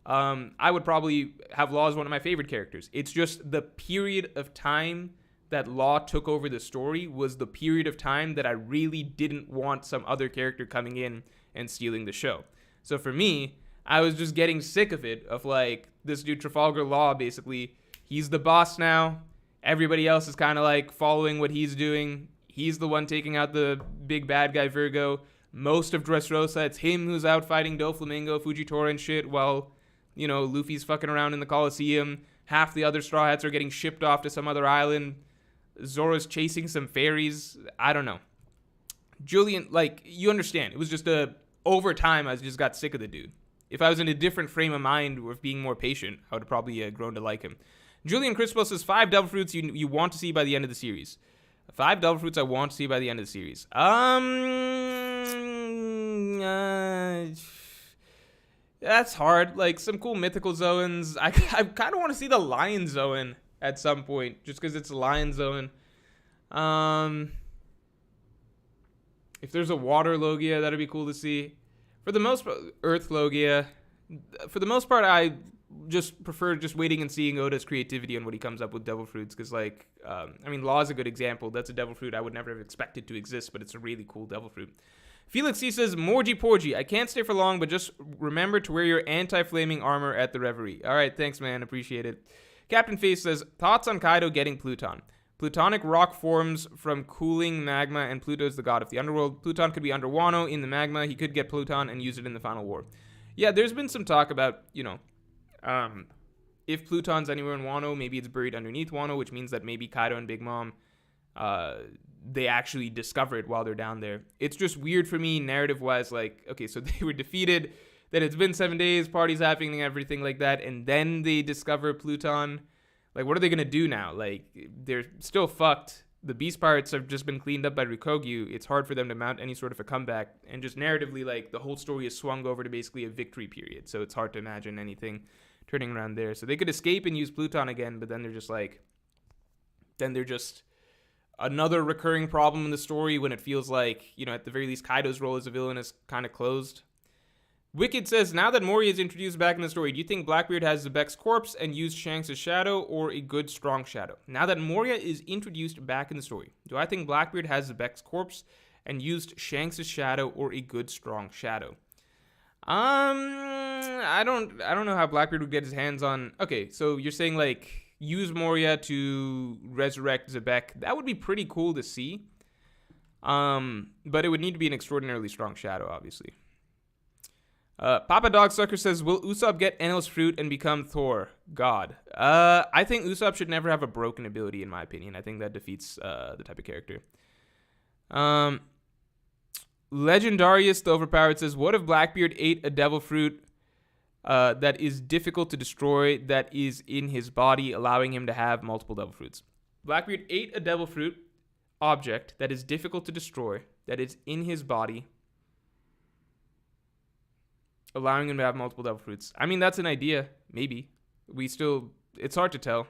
I would probably have Law as one of my favorite characters. It's just the period of time that Law took over the story was the period of time that I really didn't want some other character coming in and stealing the show. So for me, I was just getting sick of it, of, like, this dude Trafalgar Law, basically, he's the boss now. Everybody else is kind of, like, following what he's doing. He's the one taking out the big bad guy Virgo. Most of Dressrosa, it's him who's out fighting Doflamingo, Fujitora, and shit, while, you know, Luffy's fucking around in the Coliseum. Half the other Straw Hats are getting shipped off to some other island. Zoro's chasing some fairies. I don't know. Julian, like, you understand. It was just over time, I just got sick of the dude. If I was in a different frame of mind or being more patient, I would have probably grown to like him. Julian Crispo says 5 Devil Fruits you want to see by the end of the series. 5 Devil Fruits I want to see by the end of the series. That's hard. Like, some cool mythical Zoans. I kind of want to see the Lion Zoan at some point, just because it's a Lion Zoan. If there's a Water Logia, that'd be cool to see. For the most part, Earth Logia. For the most part, I just prefer just waiting and seeing Oda's creativity on what he comes up with Devil Fruits, because, like, I mean, Law is a good example. That's a Devil Fruit I would never have expected to exist, but it's a really cool Devil Fruit. Felix C says, Morji Porgy, I can't stay for long, but just remember to wear your anti-flaming armor at the Reverie. All right, thanks, man. Appreciate it. Captain Face says, thoughts on Kaido getting Pluton? Plutonic rock forms from cooling magma, and Pluto's the god of the underworld. Pluton could be under Wano in the magma. He could get Pluton and use it in the final war. Yeah, there's been some talk about, you know, if Pluton's anywhere in Wano, maybe it's buried underneath Wano, which means that maybe Kaido and Big Mom, they actually discover it while they're down there. It's just weird for me, narrative-wise, like, okay, so they were defeated, then it's been 7 days, parties happening and everything like that, and then they discover Pluton. Like, what are they going to do now? Like, they're still fucked. The Beast Pirates have just been cleaned up by Rikogyu. It's hard for them to mount any sort of a comeback. And just narratively, like, the whole story is swung over to basically a victory period. So it's hard to imagine anything turning around there. So they could escape and use Pluton again, but then they're just like, another recurring problem in the story when it feels like, you know, at the very least, Kaido's role as a villain is kind of closed. Wicked says, now that Mori is introduced back in the story, do you think Blackbeard has Zebek's corpse and used Shanks' shadow, or a good, strong shadow? Now that Moria is introduced back in the story, do I think Blackbeard has Zebek's corpse and used Shanks' shadow, or a good, strong shadow? I don't know how Blackbeard would get his hands on... Okay, so you're saying, like, use Moria to resurrect Zebek. That would be pretty cool to see. But it would need to be an extraordinarily strong shadow, obviously. Papa Dog Sucker says, will Usopp get endless fruit and become Thor, God? I think Usopp should never have a broken ability, in my opinion. I think that defeats the type of character. Legendarius, the Overpowered, says, what if Blackbeard ate a devil fruit that is difficult to destroy that is in his body, allowing him to have multiple devil fruits? Blackbeard ate a devil fruit object that is difficult to destroy, that is in his body, allowing him to have multiple devil fruits. I mean, that's an idea. Maybe. It's hard to tell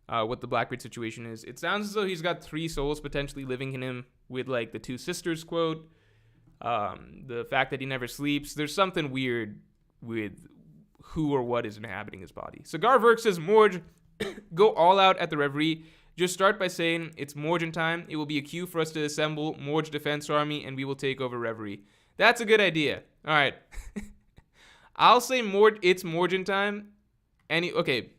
what the Blackbeard situation is. It sounds as though he's got 3 souls potentially living in him with, like, the 2 sisters quote. The fact that he never sleeps. There's something weird with who or what is inhabiting his body. Cigar Verk says, Morj, go all out at the Reverie. Just start by saying it's Morjin time. It will be a cue for us to assemble Morj Defense Army, and we will take over Reverie. That's a good idea. All right. I'll say it's Morjin time. Okay.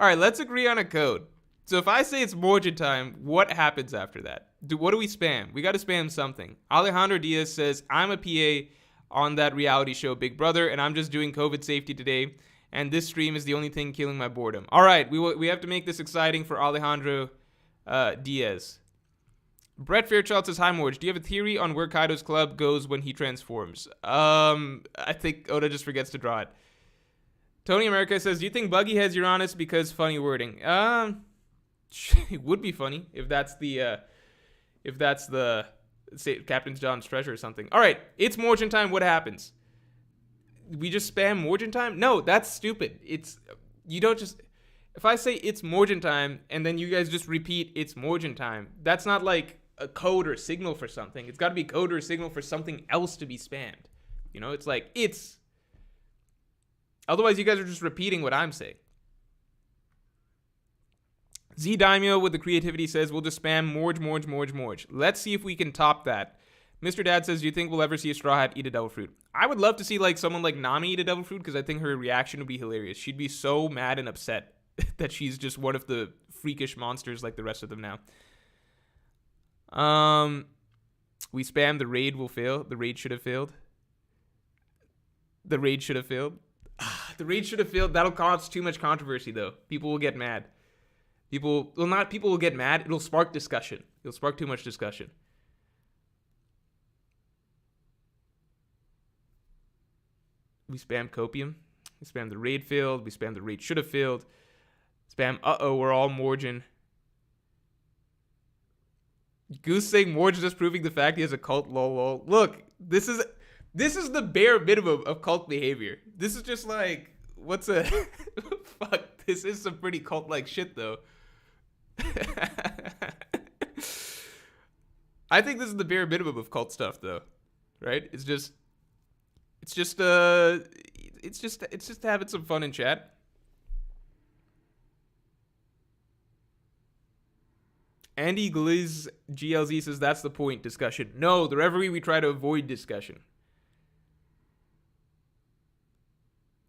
All right, let's agree on a code. So if I say it's Morjin time, what happens after that? What do we spam? We got to spam something. Alejandro Diaz says, I'm a PA on that reality show Big Brother, and I'm just doing COVID safety today, and this stream is the only thing killing my boredom. All right, we have to make this exciting for Alejandro Diaz. Brett Fairchild says, hi, Morj. Do you have a theory on where Kaido's club goes when he transforms? I think Oda just forgets to draw it. Tony America says, do you think Buggy has Uranus because funny wording? It would be funny if that's the say, Captain John's treasure or something. All right, it's Morjin time. What happens? We just spam Morjin time? No, that's stupid. You don't just... If I say it's Morjin time and then you guys just repeat it's Morjin time, that's not like a code or signal for something. It's got to be code or signal for something else to be spammed. You know, it's like it's... Otherwise, you guys are just repeating what I'm saying. Z Daimyo with the creativity says, we'll just spam Morj. Let's see if we can top that. Mr. Dad says, do you think we'll ever see a Straw Hat eat a devil fruit? I would love to see like someone like Nami eat a devil fruit because I think her reaction would be hilarious. She'd be so mad and upset that she's just one of the freakish monsters like the rest of them now. We spam the raid will fail. The raid should have failed. The raid should have failed. The raid should have failed. That'll cause too much controversy though. People will get mad. People will get mad. It'll spark discussion. It'll spark too much discussion. We spam copium. We spam the raid failed. We spam the raid should have failed. Spam, we're all Morjin. Goose saying Morj just proving the fact he has a cult, lol. Look, this is the bare minimum of cult behavior. This is just like, fuck, this is some pretty cult-like shit, though. I think this is the bare minimum of cult stuff, though. Right? It's just having some fun in chat. Andy Gliz GLZ says that's the point, discussion. No, the Reverie we try to avoid discussion.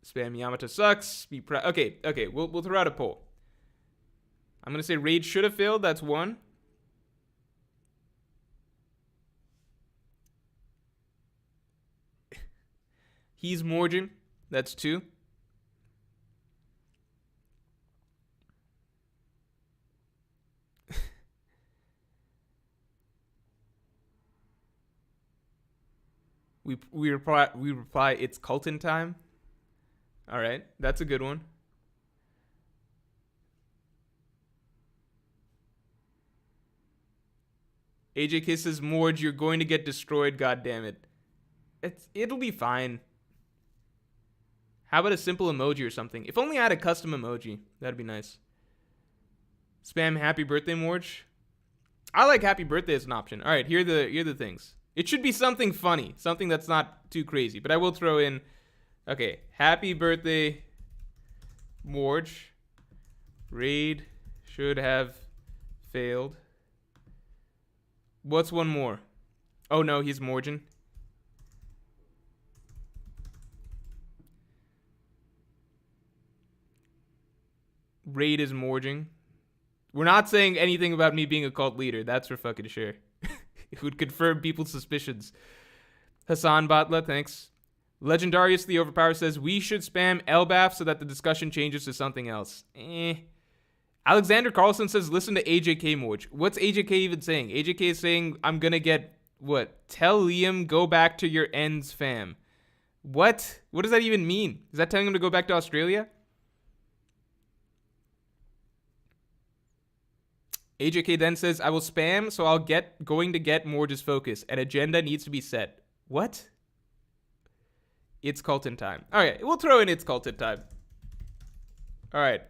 Spam Yamato sucks. Be proud. Okay, we'll throw out a poll. I'm gonna say raid should have failed. That's 1. He's Morjin. That's 2. We reply it's Colton time. All right, that's a good one. AJ kisses Morj, you're going to get destroyed, god damn it. It'll be fine. How about a simple emoji or something? If only I had a custom emoji. That'd be nice. Spam happy birthday, Morj. I like happy birthday as an option. All right, here are the things. It should be something funny, something that's not too crazy. But I will throw in, okay, happy birthday, Morj. Raid should have failed. What's one more? Oh no, he's Morjin. Raid is Morjing. We're not saying anything about me being a cult leader. That's for fucking sure. It would confirm people's suspicions. Hassan Batla, thanks. Legendarius the Overpower says, we should spam Elbaf so that the discussion changes to something else. Alexander Carlson says, listen to AJK Morj. What's AJK even saying? AJK is saying, I'm gonna get, what? Tell Liam, go back to your ends, fam. What? What does that even mean? Is that telling him to go back to Australia? AJK then says, I will spam, so going to get Morj's focus. An agenda needs to be set. What? It's Colton time. All right, we'll throw in It's Colton time. All right.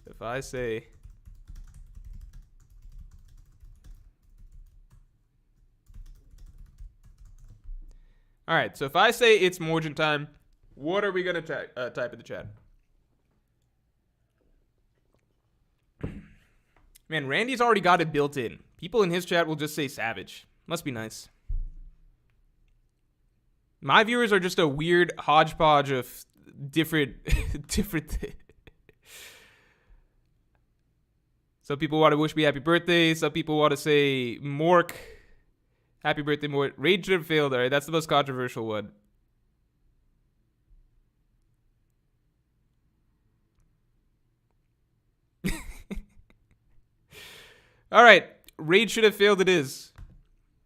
If I say... All right, so if I say it's Morjan time, what are we going to type in the chat? Man, Randy's already got it built in. People in his chat will just say savage. Must be nice. My viewers are just a weird hodgepodge of different things. Some people want to wish me happy birthday. Some people want to say Mork. Happy birthday, Mork. Raid should have failed. All right, that's the most controversial one. All right, Raid should have failed. It is.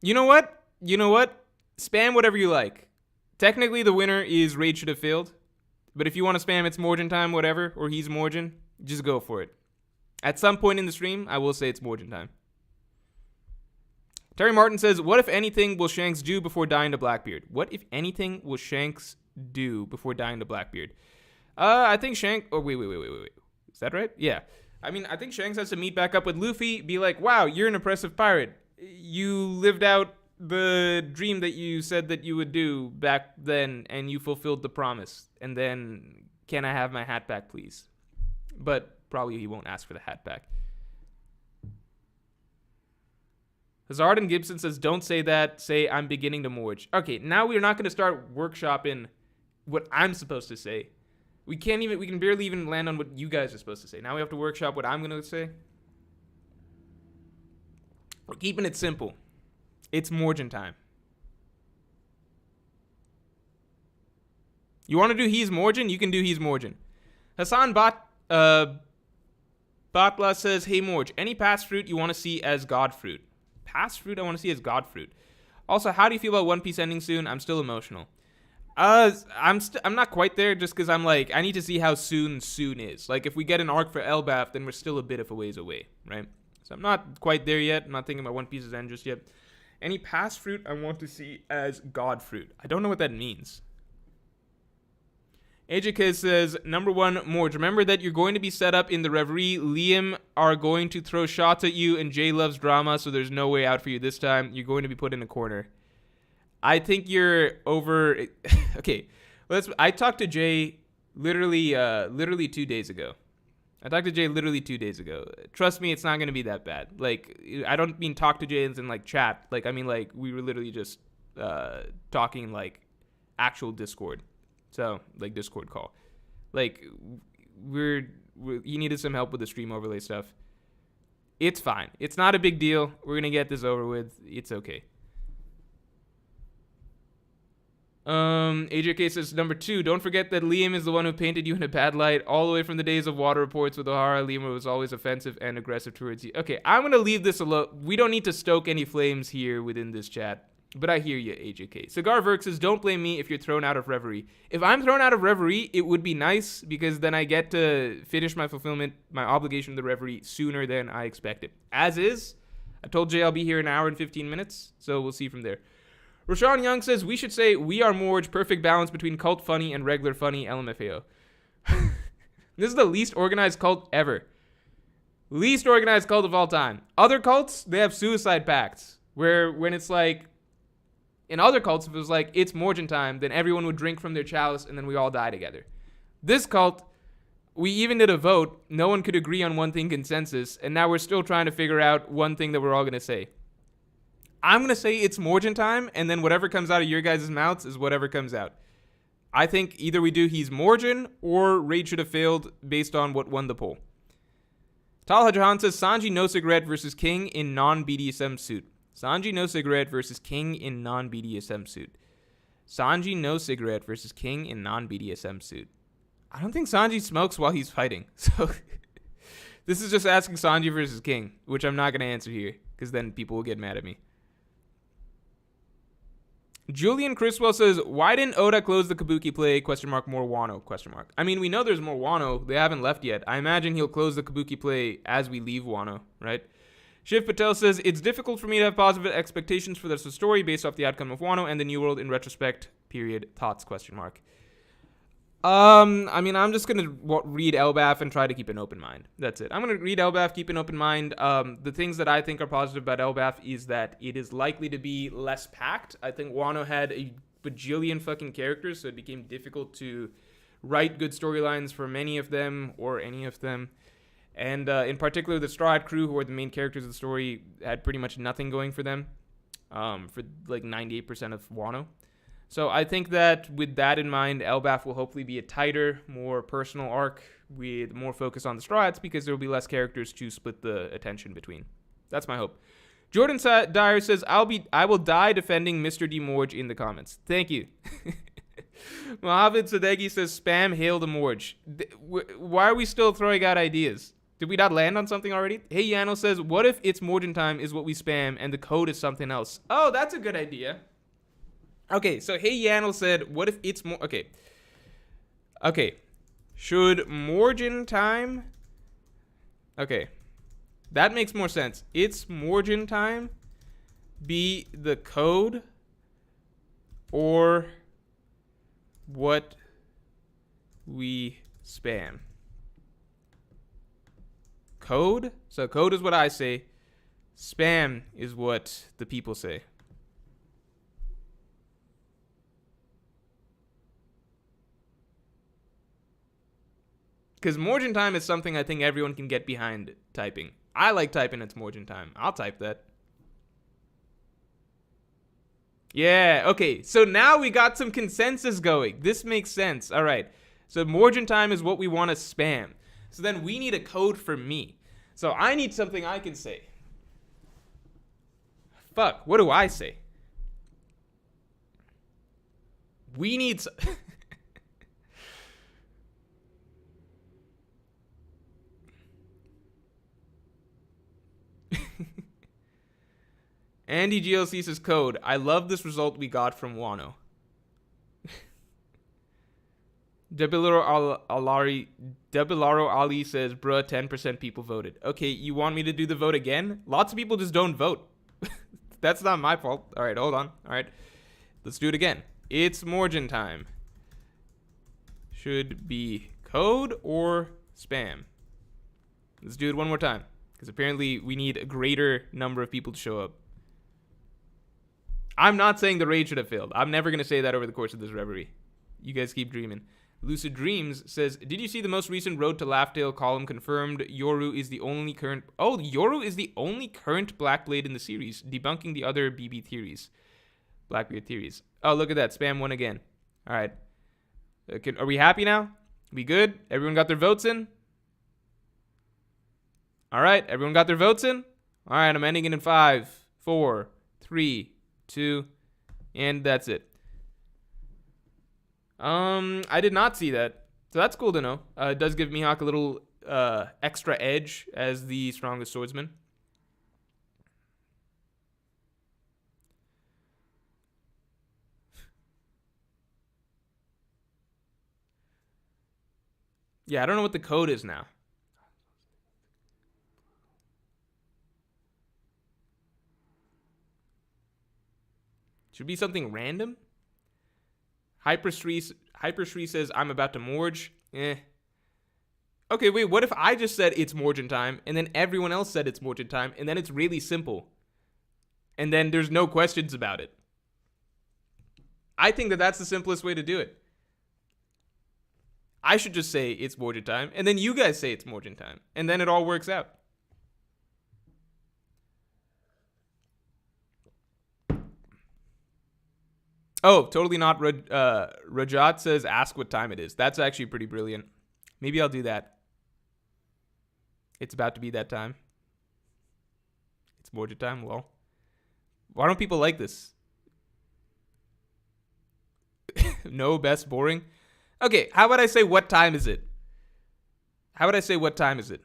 You know what? Spam whatever you like. Technically, the winner is Raid should have failed. But if you want to spam it's Morjan time, whatever, or he's Morjan, just go for it. At some point in the stream, I will say it's Morjan time. Terry Martin says, what if anything will Shanks do before dying to Blackbeard? What if anything will Shanks do before dying to Blackbeard? I think Shanks... Oh, wait. Is that right? Yeah. I mean, I think Shanks has to meet back up with Luffy, be like, wow, you're an oppressive pirate. You lived out the dream that you said that you would do back then, and you fulfilled the promise. And then, can I have my hat back, please? But probably he won't ask for the hat back. Hazard and Gibson says, don't say that. Say, I'm beginning to Morj. Okay, now we're not going to start workshopping what I'm supposed to say. We can barely even land on what you guys are supposed to say. Now we have to workshop what I'm going to say. We're keeping it simple. It's Morjan time. You want to do He's Morjan? You can do He's Morjan. Hassan Batla says, hey Morj, any past fruit you want to see as God fruit? Past fruit I want to see as God fruit. Also, how do you feel about One Piece ending soon? I'm still emotional. I'm not quite there just because I'm like, I need to see how soon is. Like, if we get an arc for Elbaf, then we're still a bit of a ways away, right? So I'm not quite there yet. I'm not thinking about One Piece's end just yet. Any past fruit I want to see as God fruit. I don't know what that means. AJK says, number one, Morj, remember that you're going to be set up in the Reverie. Liam are going to throw shots at you, and Jay loves drama, so there's no way out for you this time. You're going to be put in a corner. I think you're over... Okay, I talked to Jay literally 2 days ago. Trust me, it's not going to be that bad. Like, I don't mean talk to Jay as in, like, chat. Like, I mean, like, we were literally just talking, like, actual Discord. So, like, Discord call. Like, he needed some help with the stream overlay stuff. It's fine. It's not a big deal. We're going to get this over with. It's okay. AJK says, number two, don't forget that Liam is the one who painted you in a bad light all the way from the days of water reports with O'Hara. Liam was always offensive and aggressive towards you. Okay, I'm going to leave this alone. We don't need to stoke any flames here within this chat, but I hear you, AJK. Cigar Verk says, don't blame me if you're thrown out of Reverie. If I'm thrown out of Reverie, it would be nice because then I get to finish my fulfillment, my obligation to the Reverie sooner than I expected. As is, I told Jay I'll be here an hour and 15 minutes, so we'll see from there. Rashawn Young says, we should say we are Morj, perfect balance between cult funny and regular funny, LMFAO. This is the least organized cult ever. Least organized cult of all time. Other cults, they have suicide pacts, where when it's like, in other cults, if it was like, it's Morjan time, then everyone would drink from their chalice and then we all die together. This cult, we even did a vote, no one could agree on one thing consensus, and now we're still trying to figure out one thing that we're all going to say. I'm going to say it's Morjan time, and then whatever comes out of your guys' mouths is whatever comes out. I think either we do He's Morjan or Raid should have failed based on what won the poll. Talha Jahan says Sanji no cigarette versus King in non-BDSM suit. Sanji no cigarette versus King in non-BDSM suit. Sanji no cigarette versus King in non-BDSM suit. I don't think Sanji smokes while he's fighting. So this is just asking Sanji versus King, which I'm not going to answer here because then people will get mad at me. Julian Criswell says, why didn't Oda close the Kabuki play? More Wano? I mean, we know there's more Wano. They haven't left yet. I imagine he'll close the Kabuki play as we leave Wano, right? Shiv Patel says, it's difficult for me to have positive expectations for this story based off the outcome of Wano and the New World in retrospect, period. Thoughts? I mean, I'm just going to read Elbaf and try to keep an open mind. That's it. I'm going to read Elbaf, keep an open mind. The things that I think are positive about Elbaf is that it is likely to be less packed. I think Wano had a bajillion fucking characters, so it became difficult to write good storylines for many of them or any of them. And in particular, the Straw Hat crew, who are the main characters of the story, had pretty much nothing going for them for like 98% of Wano. So I think that with that in mind, Elbaf will hopefully be a tighter, more personal arc with more focus on the Straw Hats because there will be less characters to split the attention between. That's my hope. Jordan Dyer says, I will die defending Mr. D. Morj in the comments. Thank you. Mohamed Sadeghi says, spam hail the Morj. Why are we still throwing out ideas? Did we not land on something already? Hey Yano says, what if it's Morjin time is what we spam and the code is something else? Oh, that's a good idea. Okay, so Hey Yano said, what if it's more... Okay. Should Morjin time... Okay. That makes more sense. It's Morjin time be the code or what we spam. Code? So code is what I say. Spam is what the people say. Because Morjin time is something I think everyone can get behind typing. I like typing it's Morjin time. I'll type that. Yeah, okay. So now we got some consensus going. This makes sense. All right. So Morjin time is what we want to spam. So then we need a code for me. So I need something I can say. Fuck, what do I say? We need... Andy GLC says code. I love this result we got from Wano. Debilaro Ali says, bruh, 10% people voted. Okay, you want me to do the vote again? Lots of people just don't vote. That's not my fault. All right, hold on. All right, let's do it again. It's Morjin time. Should be code or spam. Let's do it one more time. Because apparently we need a greater number of people to show up. I'm not saying the raid should have failed. I'm never going to say that over the course of this reverie. You guys keep dreaming. Lucid Dreams says, did you see the most recent Road to Laughdale column confirmed Yoru is the only current... Oh, Yoru is the only current Blackblade in the series, debunking the other BB theories. Blackbeard theories. Oh, look at that. Spam one again. All right. Are we happy now? We good? Everyone got their votes in? All right. Everyone got their votes in? All right. I'm ending it in 5, 4, 3, 2, and that's it. I did not see that, so that's cool to know. It does give Mihawk a little extra edge as the strongest swordsman. Yeah, I don't know what the code is now. Should be something random. Hypershri says, I'm about to Morj. Okay, wait, what if I just said it's Morjin time, and then everyone else said it's Morjin time, and then it's really simple? And then there's no questions about it. I think that that's the simplest way to do it. I should just say it's Morjin time, and then you guys say it's Morjin time, and then it all works out. Oh, totally not. Rajat says, ask what time it is. That's actually pretty brilliant. Maybe I'll do that. It's about to be that time. It's Morj time. Well, why don't people like this? No, best, boring. Okay, how about I say what time is it? How would I say what time is it?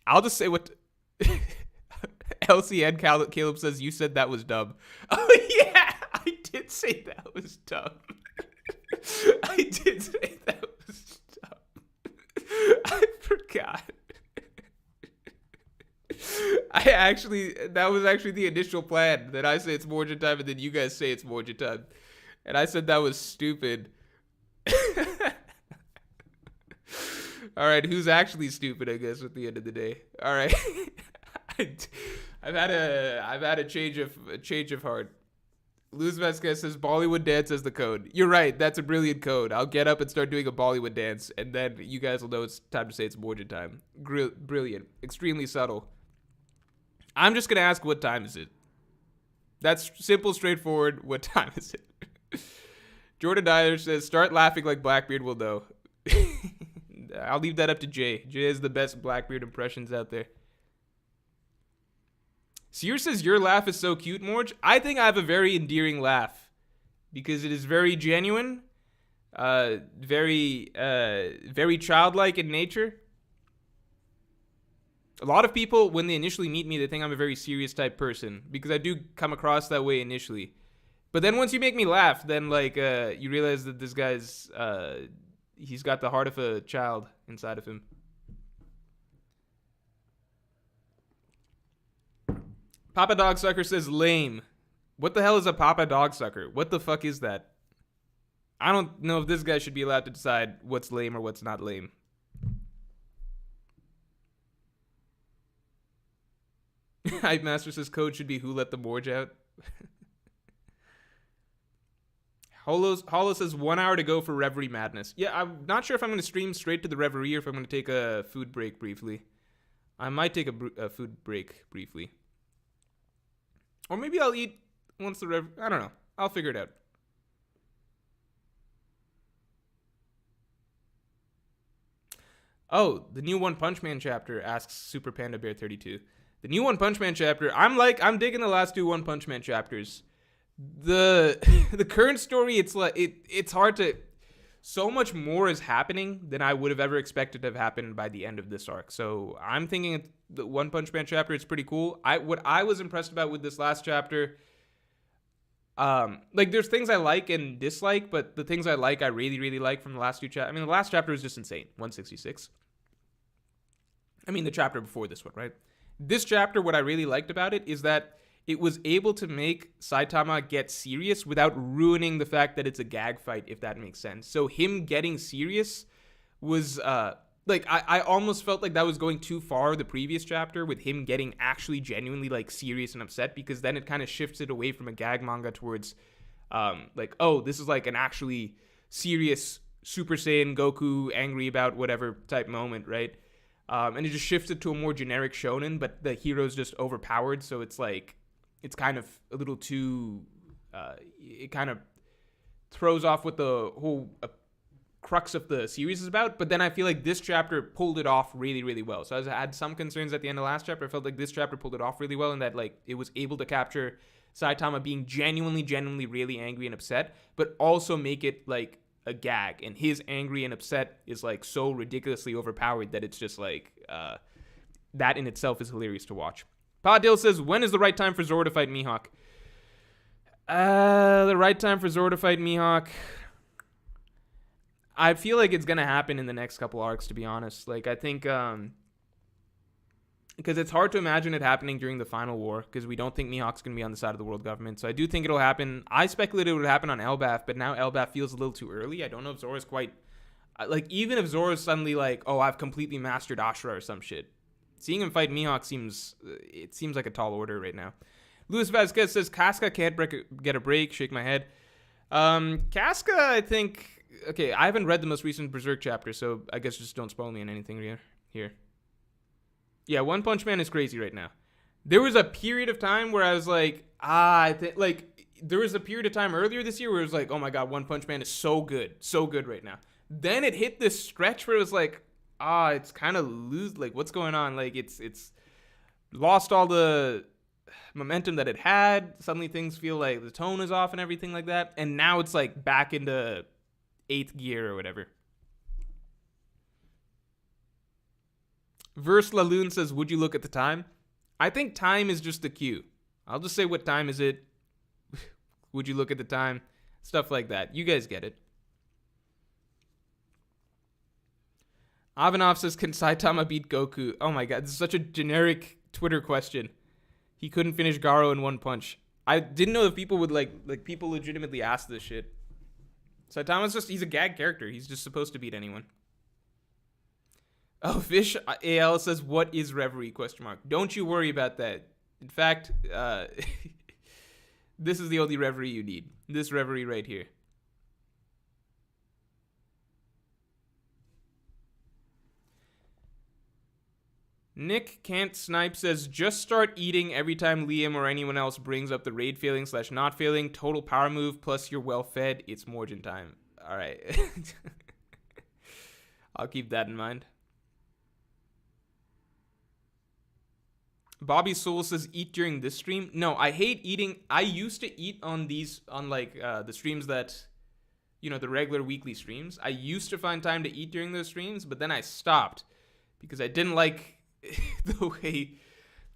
I'll just say what. LCN Caleb says you said that was dumb. Oh yeah, I did say that was dumb. I did say that was dumb. I forgot. That was actually the initial plan, that I say it's Morj time and then you guys say it's Morj time. And I said that was stupid. All right, who's actually stupid, I guess, at the end of the day. All right. I've had a change of heart. Luz Vasquez says Bollywood dance as the code. You're right. That's a brilliant code. I'll get up and start doing a Bollywood dance, and then you guys will know it's time to say it's Morj time. Brilliant. Extremely subtle. I'm just going to ask, what time is it? That's simple, straightforward. What time is it? Jordan Dyer says, start laughing like Blackbeard will know. I'll leave that up to Jay. Jay has the best Blackbeard impressions out there. Sear says, your laugh is so cute, Morj. I think I have a very endearing laugh because it is very genuine, very childlike in nature. A lot of people, when they initially meet me, they think I'm a very serious type person because I do come across that way initially. But then once you make me laugh, then you realize that this guy's he's got the heart of a child inside of him. Papa Dog Sucker says lame. What the hell is a Papa Dog Sucker? What the fuck is that? I don't know if this guy should be allowed to decide what's lame or what's not lame. Hype Master says code should be who let the Morj out. Hollow says 1 hour to go for Reverie Madness. Yeah, I'm not sure if I'm going to stream straight to the Reverie or if I'm going to take a food break briefly. I might take a food break briefly. Or maybe I'll eat once the I don't know. I'll figure it out. Oh, the new One Punch Man chapter, asks Super Panda Bear 32. The new One Punch Man chapter, I'm digging the last two One Punch Man chapters. The current story, it's hard to. So much more is happening than I would have ever expected to have happened by the end of this arc. So I'm thinking the One Punch Man chapter is pretty cool. What I was impressed about with this last chapter, there's things I like and dislike, but the things I like, I really, really like from the last two chapters. I mean, the last chapter was just insane. 166. I mean, the chapter before this one, right? This chapter, what I really liked about it is that it was able to make Saitama get serious without ruining the fact that it's a gag fight, if that makes sense. So him getting serious was, I almost felt like that was going too far the previous chapter with him getting actually genuinely, serious and upset, because then it kind of shifts it away from a gag manga towards, this is, an actually serious Super Saiyan Goku angry about whatever type moment, right? And it just shifts it to a more generic shonen, but the hero's just overpowered, so it's it's kind of a little too, it kind of throws off what the whole crux of the series is about. But then I feel like this chapter pulled it off really, really well. So I had some concerns at the end of last chapter. I felt like this chapter pulled it off really well, in that it was able to capture Saitama being genuinely really angry and upset, but also make it a gag. And his angry and upset is so ridiculously overpowered that it's just that in itself is hilarious to watch. Poddill says, when is the right time for Zoro to fight Mihawk? The right time for Zoro to fight Mihawk, I feel like it's going to happen in the next couple arcs, to be honest. I think, because it's hard to imagine it happening during the final war, because we don't think Mihawk's going to be on the side of the world government. So I do think it'll happen. I speculated it would happen on Elbaf, but now Elbaf feels a little too early. I don't know if Zoro's quite, even if Zoro's suddenly I've completely mastered Ashura or some shit, seeing him fight Mihawk seems like a tall order right now. Luis Vasquez says, Casca can't get a break. Shake my head. Casca, I think... Okay, I haven't read the most recent Berserk chapter, so I guess just don't spoil me on anything here. Yeah, One Punch Man is crazy right now. There was a period of time where I was there was a period of time earlier this year where it was oh my god, One Punch Man is so good right now. Then it hit this stretch where it was like, it's kind of loose. Like, what's going on? Like, it's lost all the momentum that it had. Suddenly things feel like the tone is off and everything like that. And now it's like back into 8th gear or whatever. Verse Laloon says, would you look at the time? I think time is just the cue. I'll just say, what time is it? Would you look at the time? Stuff like that. You guys get it. Ivanov says, can Saitama beat Goku? Oh my god, this is such a generic Twitter question. He couldn't finish Garo in one punch. I didn't know if people would like people legitimately ask this shit. Saitama's he's a gag character. He's just supposed to beat anyone. Oh, Fish AL says, what is Reverie? ? Don't you worry about that. In fact, this is the only Reverie you need. This Reverie right here. Nick Can't Snipe says, just start eating every time Liam or anyone else brings up the raid failing / not failing. Total power move, plus you're well fed. It's Morj time. All right. I'll keep that in mind. Bobby Soul says, eat during this stream. No, I hate eating. I used to eat on the streams that, the regular weekly streams. I used to find time to eat during those streams, but then I stopped because I didn't like the way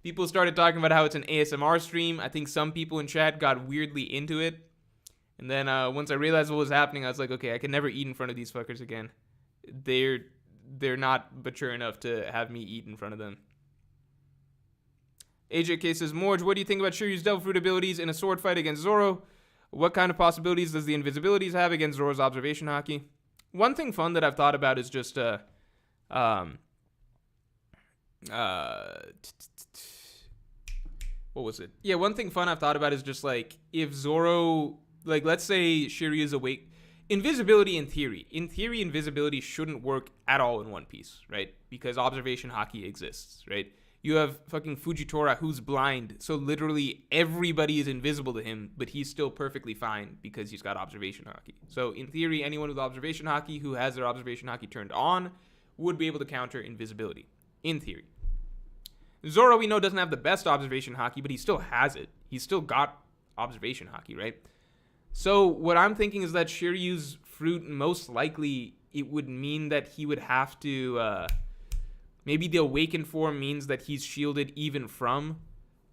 people started talking about how it's an ASMR stream. I think some people in chat got weirdly into it. And then once I realized what was happening, I was like, okay, I can never eat in front of these fuckers again. They're not mature enough to have me eat in front of them. AJK says, Morj, what do you think about Shiryu's Devil Fruit abilities in a sword fight against Zoro? What kind of possibilities does the invisibilities have against Zoro's observation haki? One thing fun that I've thought about is just what was it? Yeah, one thing fun I've thought about is just like if Zoro, like let's say Shiryu's awake. Invisibility in theory, invisibility shouldn't work at all in One Piece, right? Because observation haki exists, right? You have fucking Fujitora who's blind, so literally everybody is invisible to him, but he's still perfectly fine because he's got observation haki. So in theory, anyone with observation haki who has their observation haki turned on would be able to counter invisibility, in theory. Zoro, we know, doesn't have the best observation haki, but he still has it. He's still got observation haki, right? So what I'm thinking is that Shiryu's fruit, most likely, it would mean that he would have to... maybe the awakened form means that he's shielded even from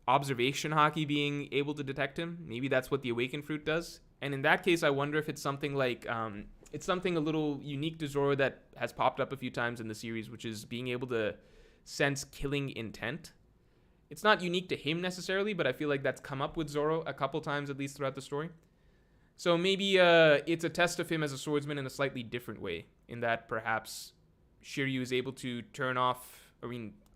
observation haki being able to detect him. Maybe that's what the awakened fruit does. And in that case, I wonder if it's something like... it's something a little unique to Zoro that has popped up a few times in the series, which is being able to sense killing intent. It's not unique to him necessarily, but I feel like that's come up with Zoro a couple times at least throughout the story. So maybe it's a test of him as a swordsman in a slightly different way, in that perhaps Shiryu is able to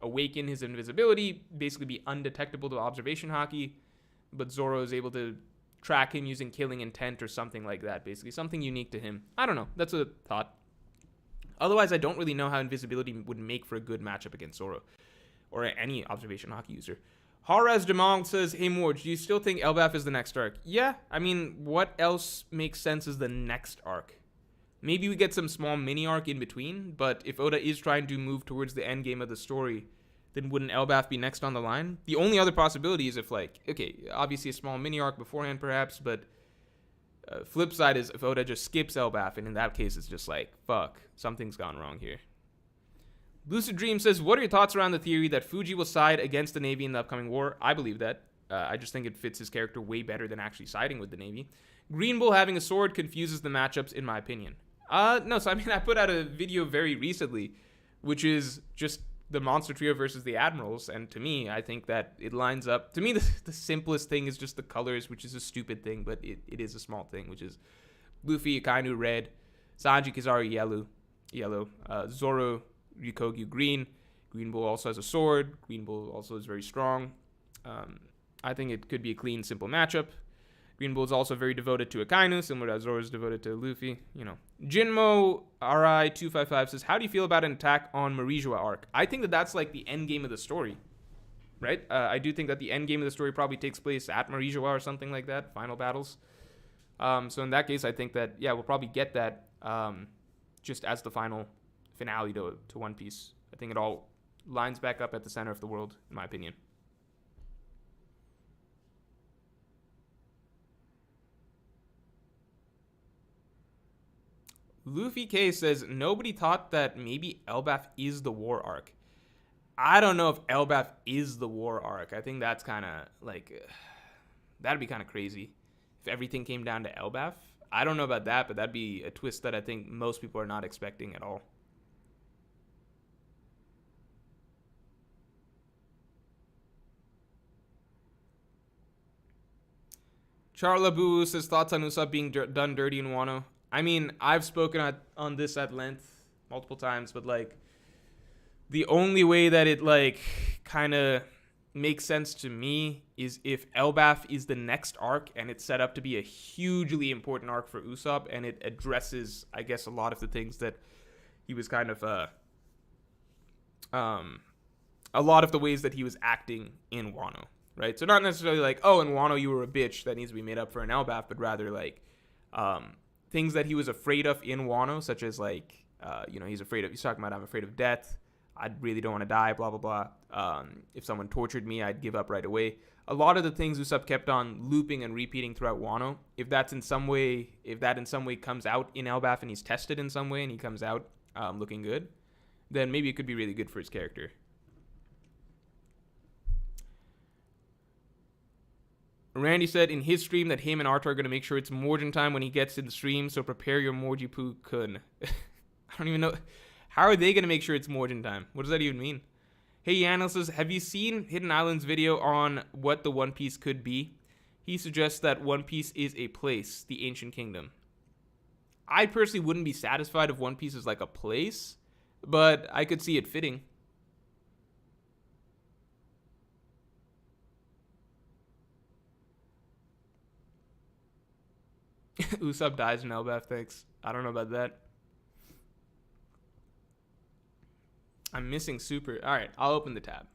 awaken his invisibility, basically be undetectable to observation haki, but Zoro is able to track him using killing intent or something like that, basically. Something unique to him. I don't know. That's a thought. Otherwise, I don't really know how invisibility would make for a good matchup against Zoro or any observation haki user. Haraz Jamal says, hey Morj, do you still think Elbaf is the next arc? Yeah, I mean, what else makes sense as the next arc? Maybe we get some small mini arc in between, but if Oda is trying to move towards the end game of the story, then wouldn't Elbaf be next on the line? The only other possibility is if, like, okay, obviously a small mini arc beforehand perhaps, but flip side is if Oda just skips Elbaf, and in that case it's just like, fuck, something's gone wrong here. Lucid Dream says, what are your thoughts around the theory that Fuji will side against the Navy in the upcoming war? I believe that. I just think it fits his character way better than actually siding with the Navy. Green Bull having a sword confuses the matchups, in my opinion. No, so I mean, I put out a video very recently, which is just the Monster Trio versus the Admirals, and to me, I think that it lines up. To me, the simplest thing is just the colors, which is a stupid thing, but it is a small thing, which is Luffy, Akainu, red, Sanji, Kizaru, yellow, Zoro, Ryukogyu, green. Green Bull also has a sword. Green Bull also is very strong. I think it could be a clean, simple matchup. Green Bull is also very devoted to Akainu, similar to Zoro is devoted to Luffy. You know, Jinmo RI255 says, how do you feel about an attack on Marijua arc? I think that that's like the end game of the story, right? I do think that the end game of the story probably takes place at Marijua or something like that, final battles. So in that case, I think that, yeah, we'll probably get that. just as the final finale to One Piece. I think it all lines back up at the center of the world, in my opinion. Luffy K says, nobody thought that maybe Elbaf is the war arc. I don't know if Elbaf is the war arc. I think that's kind of like, that'd be kind of crazy if everything came down to Elbaf. I don't know about that, but that'd be a twist that I think most people are not expecting at all. Charla Boo says, thoughts on Usopp being done dirty in Wano. I mean, I've spoken on this at length multiple times, but like, the only way that it like kind of makes sense to me is if Elbaf is the next arc and it's set up to be a hugely important arc for Usopp, and it addresses, I guess, a lot of the things that he was kind of a lot of the ways that he was acting in Wano, right? So not necessarily like, oh, in Wano you were a bitch that needs to be made up for in Elbaf, but rather like things that he was afraid of in Wano, such as like he's talking about, I'm afraid of death, I really don't want to die, blah, blah, blah. If someone tortured me, I'd give up right away. A lot of the things Usopp kept on looping and repeating throughout Wano, if that in some way comes out in Elbaf and he's tested in some way and he comes out looking good, then maybe it could be really good for his character. Randy said in his stream that him and Arthur are going to make sure it's Morjin time when he gets in the stream, so prepare your Morji Poo kun. I don't even know. How are they going to make sure it's Morjin time? What does that even mean? Hey, Yanel says, have you seen Hidden Island's video on what the One Piece could be? He suggests that One Piece is a place, the Ancient Kingdom. I personally wouldn't be satisfied if One Piece is like a place, but I could see it fitting. Usopp dies in Elbaf, thanks. I don't know about that. I'm missing super. All right, I'll open the tab.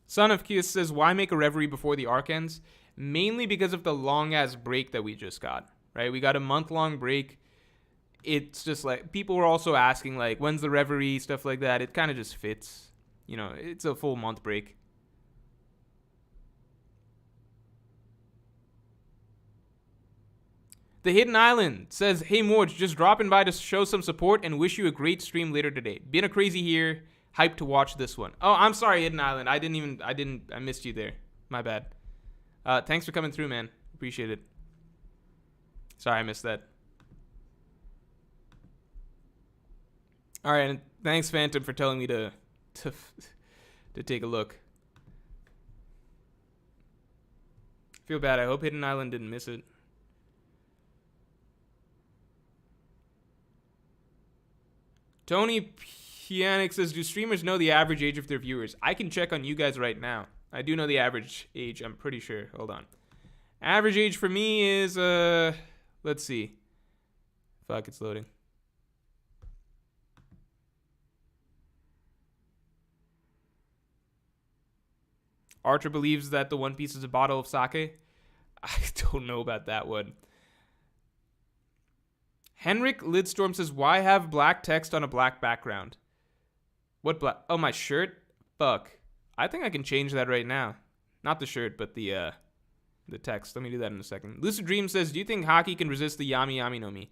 Son of Kiss says, why make a reverie before the arc ends? Mainly because of the long-ass break that we just got, right? We got a month-long break. It's just like, people were also asking, like, when's the reverie, stuff like that. It kind of just fits. You know, it's a full month break. The Hidden Island says, hey Morj, just dropping by to show some support and wish you a great stream later today. Been a crazy year. Hyped to watch this one. Oh, I'm sorry, Hidden Island. I missed you there. My bad. Thanks for coming through, man. Appreciate it. Sorry, I missed that. All right, and thanks, Phantom, for telling me to take a look. Feel bad. I hope Hidden Island didn't miss it. Tony Pianic says, do streamers know the average age of their viewers? I can check on you guys right now. I do know the average age, I'm pretty sure. Hold on. Average age for me is, let's see. Fuck, it's loading. Archer believes that the One Piece is a bottle of sake. I don't know about that one. Henrik Lidstorm says, why have black text on a black background? What black? Oh, my shirt? Fuck. I think I can change that right now. Not the shirt, but the text. Let me do that in a second. Lucid Dream says, do you think Haki can resist the Yami Yami no Mi?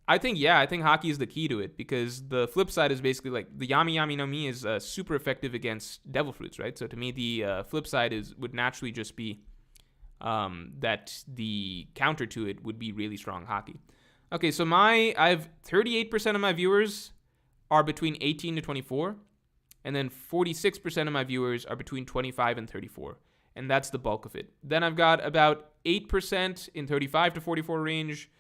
I think Haki is the key to it, because the flip side is basically like the Yami Yami no Mi is super effective against devil fruits, right? So to me, the flip side would naturally just be that the counter to it would be really strong Haki. Okay, so I have 38% of my viewers are between 18 to 24, and then 46% of my viewers are between 25 and 34, and that's the bulk of it. Then I've got about 8% in 35 to 44 range,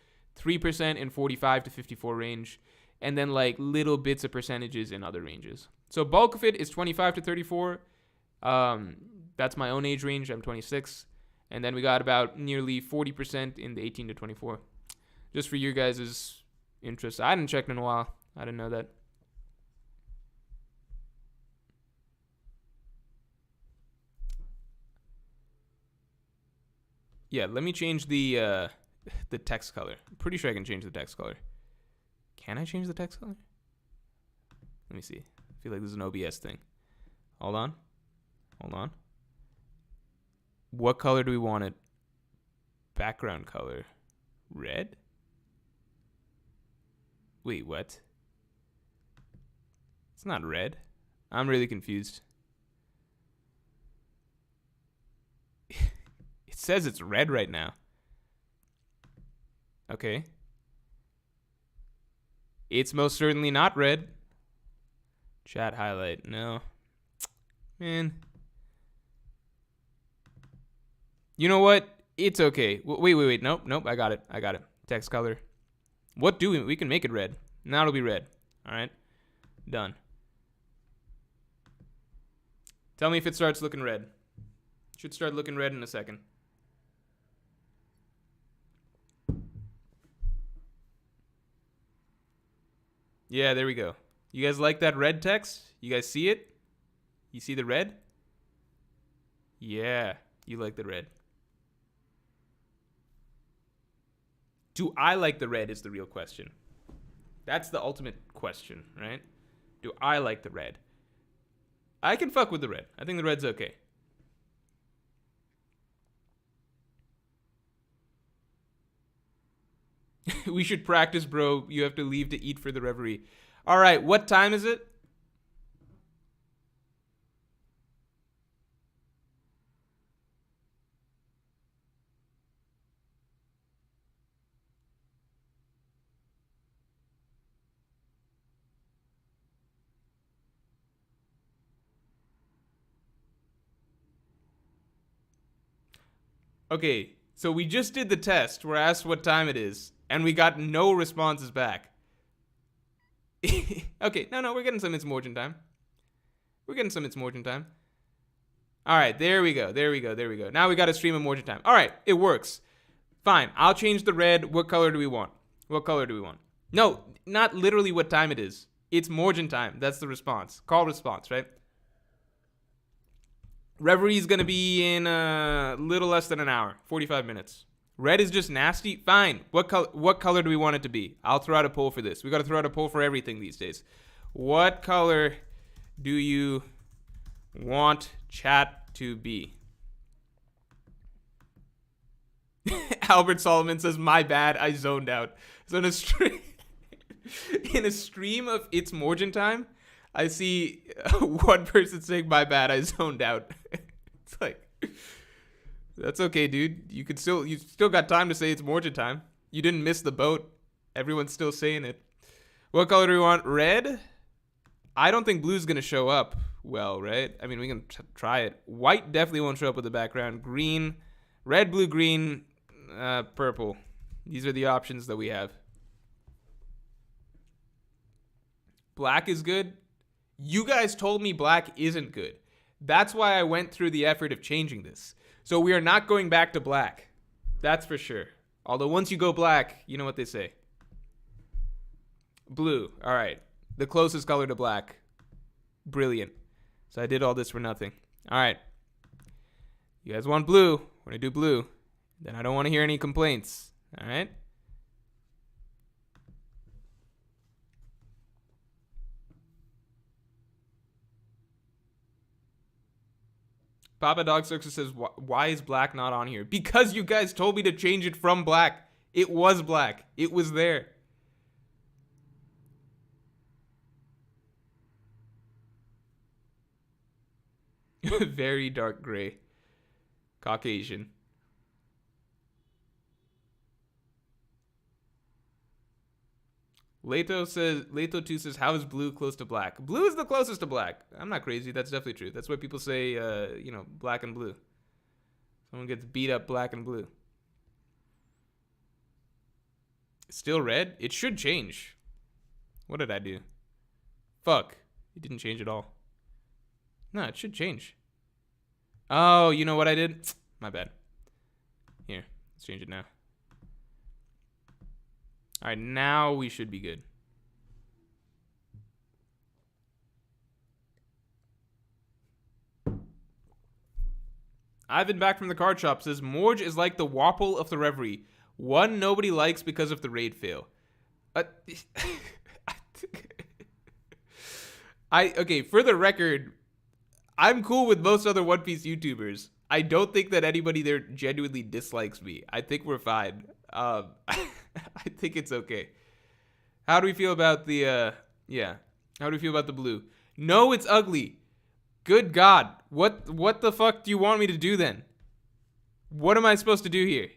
3% in 45 to 54 range, and then like little bits of percentages in other ranges. So bulk of it is 25 to 34. That's my own age range. I'm 26. And then we got about nearly 40% in the 18 to 24. Just for you guys' interest. I hadn't checked in a while. I didn't know that. Yeah, let me change the text color. I'm pretty sure I can change the text color. Can I change the text color? Let me see. I feel like this is an OBS thing. Hold on. Hold on. What color do we want it? Background color. Red? Wait, what? It's not red. I'm really confused. It says it's red right now. Okay. It's most certainly not red. Chat highlight. No. Man. You know what? It's okay. Wait. Nope. I got it. Text color. What do we can make it red. Now it'll be red. All right. Done. Tell me if it starts looking red. Should start looking red in a second. Yeah, there we go. You guys like that red text? You guys see it? You see the red? Yeah, you like the red. Do I like the red is the real question. That's the ultimate question, right? Do I like the red? I can fuck with the red. I think the red's okay. We should practice, bro. You have to leave to eat for the reverie. All right, what time is it? Okay, so we just did the test. We're asked what time it is, and we got no responses back. Okay, no, we're getting some It's Morjin time. All right, there we go. Now we got a stream of Morjin time. All right, it works. Fine, I'll change the red. What color do we want? No, not literally what time it is. It's Morjin time. That's the response. Call response, right? Reverie is going to be in a little less than an hour, 45 minutes. Red is just nasty. Fine. What color do we want it to be? I'll throw out a poll for this. We got to throw out a poll for everything these days. What color do you want chat to be? Albert Solomon says, "My bad, I zoned out." So in a stream of It's Morjin time, I see one person saying, "My bad, I zoned out." It's like, that's okay, dude. You still got time to say It's Morjin time. You didn't miss the boat. Everyone's still saying it. What color do we want? Red? I don't think blue's gonna show up well, right? I mean, we can try it. White definitely won't show up with the background. Green, red, blue, green, purple. These are the options that we have. Black is good. You guys told me black isn't good. That's why I went through the effort of changing this. So we are not going back to black. That's for sure. Although once you go black, you know what they say. Blue. All right. The closest color to black. Brilliant. So I did all this for nothing. All right. You guys want blue. We're going to do blue. Then I don't want to hear any complaints. All right. Papa Dog Circus says, why is black not on here? Because you guys told me to change it from black. It was black. It was there. Very dark gray. Caucasian. Leto 2 says, how is blue close to black? Blue is the closest to black. I'm not crazy. That's definitely true. That's why people say, black and blue. Someone gets beat up black and blue. Still red? It should change. What did I do? Fuck. It didn't change at all. No, it should change. Oh, you know what I did? My bad. Here, let's change it now. All right, now we should be good. I've been back from the card shop. Says Morj is like the Wapple of the Reverie. One nobody likes because of the raid fail. Okay, for the record, I'm cool with most other One Piece YouTubers. I don't think that anybody there genuinely dislikes me. I think we're fine. I think it's okay. How do we feel about the, yeah. How do we feel about the blue? No, it's ugly. Good God. What the fuck do you want me to do then? What am I supposed to do here?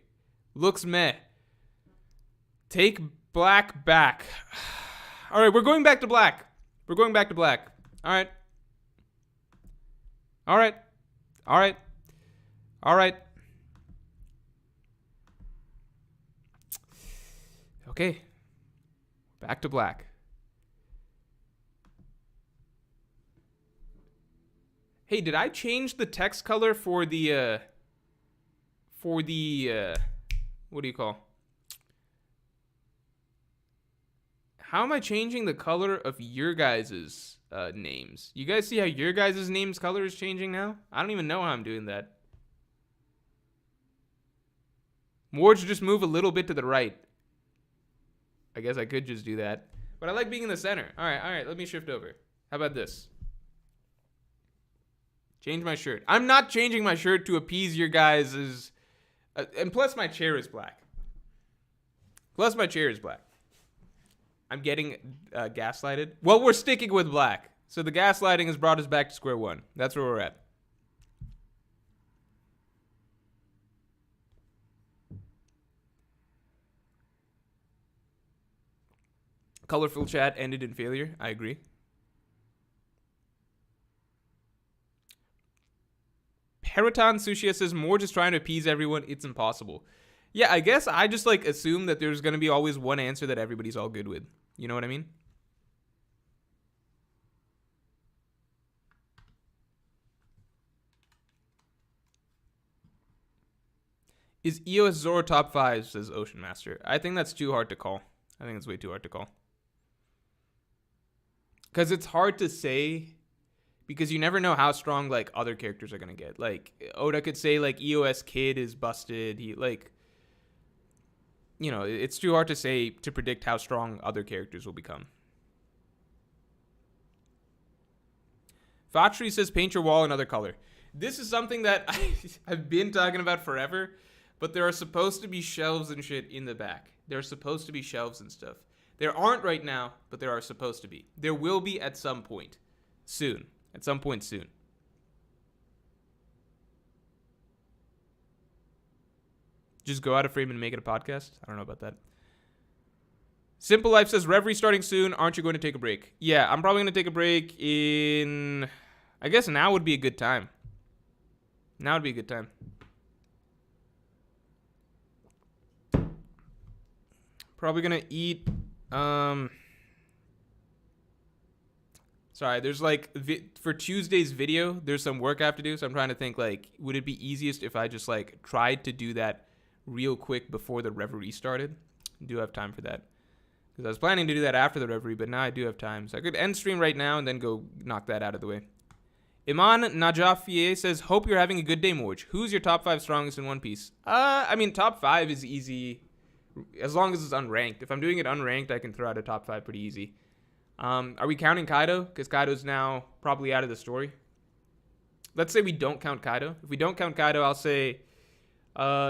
Looks meh. Take black back. All right, we're going back to black. We're going back to black. All right. All right. All right. All right. Okay. Back to black. Hey, did I change the text color for the what do you call? How am I changing the color of your guys' names? You guys see how your guys' names color is changing now? I don't even know how I'm doing that. Morj, just move a little bit to the right. I guess I could just do that. But I like being in the center. All right, let me shift over. How about this? Change my shirt. I'm not changing my shirt to appease your guys'... and plus my chair is black. I'm getting gaslighted. Well, we're sticking with black. So the gaslighting has brought us back to square one. That's where we're at. Colorful chat ended in failure. I agree. Periton Sushia says, Morj is trying to appease everyone. It's impossible. Yeah, I guess I just like assume that there's going to be always one answer that everybody's all good with. You know what I mean? Is EOS Zoro top 5, says Ocean Master. I think that's too hard to call. I think it's way too hard to call. Because it's hard to say, because you never know how strong like other characters are going to get. Like Oda could say like EOS Kid is busted. He like, you know, it's too hard to say, to predict how strong other characters will become. Fatri says paint your wall another color. This is something that I've been talking about forever, but there are supposed to be shelves and shit in the back. There are supposed to be shelves and stuff. There aren't right now, but there are supposed to be. There will be at some point. Soon. At some point soon. Just go out of frame and make it a podcast? I don't know about that. Simple Life says, Reverie starting soon. Aren't you going to take a break? Yeah, I'm probably going to take a break in... I guess now would be a good time. Now would be a good time. Probably going to eat... Sorry, there's like... For Tuesday's video, there's some work I have to do. So I'm trying to think, like, would it be easiest if I just, like, tried to do that real quick before the Reverie started? I do have time for that. Because I was planning to do that after the Reverie, but now I do have time. So I could end stream right now and then go knock that out of the way. Iman Najafie says, hope you're having a good day, Morj. Who's your top 5 strongest in One Piece? I mean, top 5 is easy as long as it's unranked. If I'm doing it unranked, I can throw out a top 5 pretty easy. Are we counting Kaido? Because Kaido's now probably out of the story. Let's say we don't count Kaido. If we don't count Kaido, I'll say...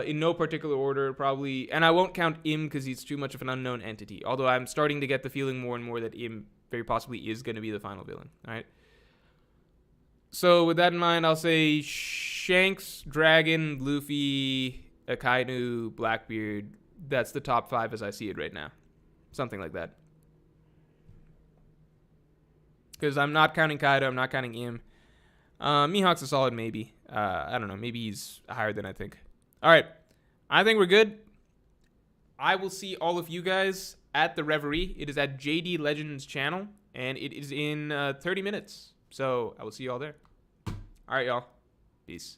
in no particular order, probably, and I won't count Im because he's too much of an unknown entity. Although I'm starting to get the feeling more and more that Im very possibly is going to be the final villain. All right. So with that in mind, I'll say Shanks, Dragon, Luffy, Akainu, Blackbeard. That's the top 5 as I see it right now. Something like that. Because I'm not counting Kaido, I'm not counting Im. Mihawk's a solid maybe. I don't know. Maybe he's higher than I think. All right, I think we're good. I will see all of you guys at the Reverie. It is at JD Legends channel, and it is in 30 minutes. So I will see you all there. All right, y'all. Peace.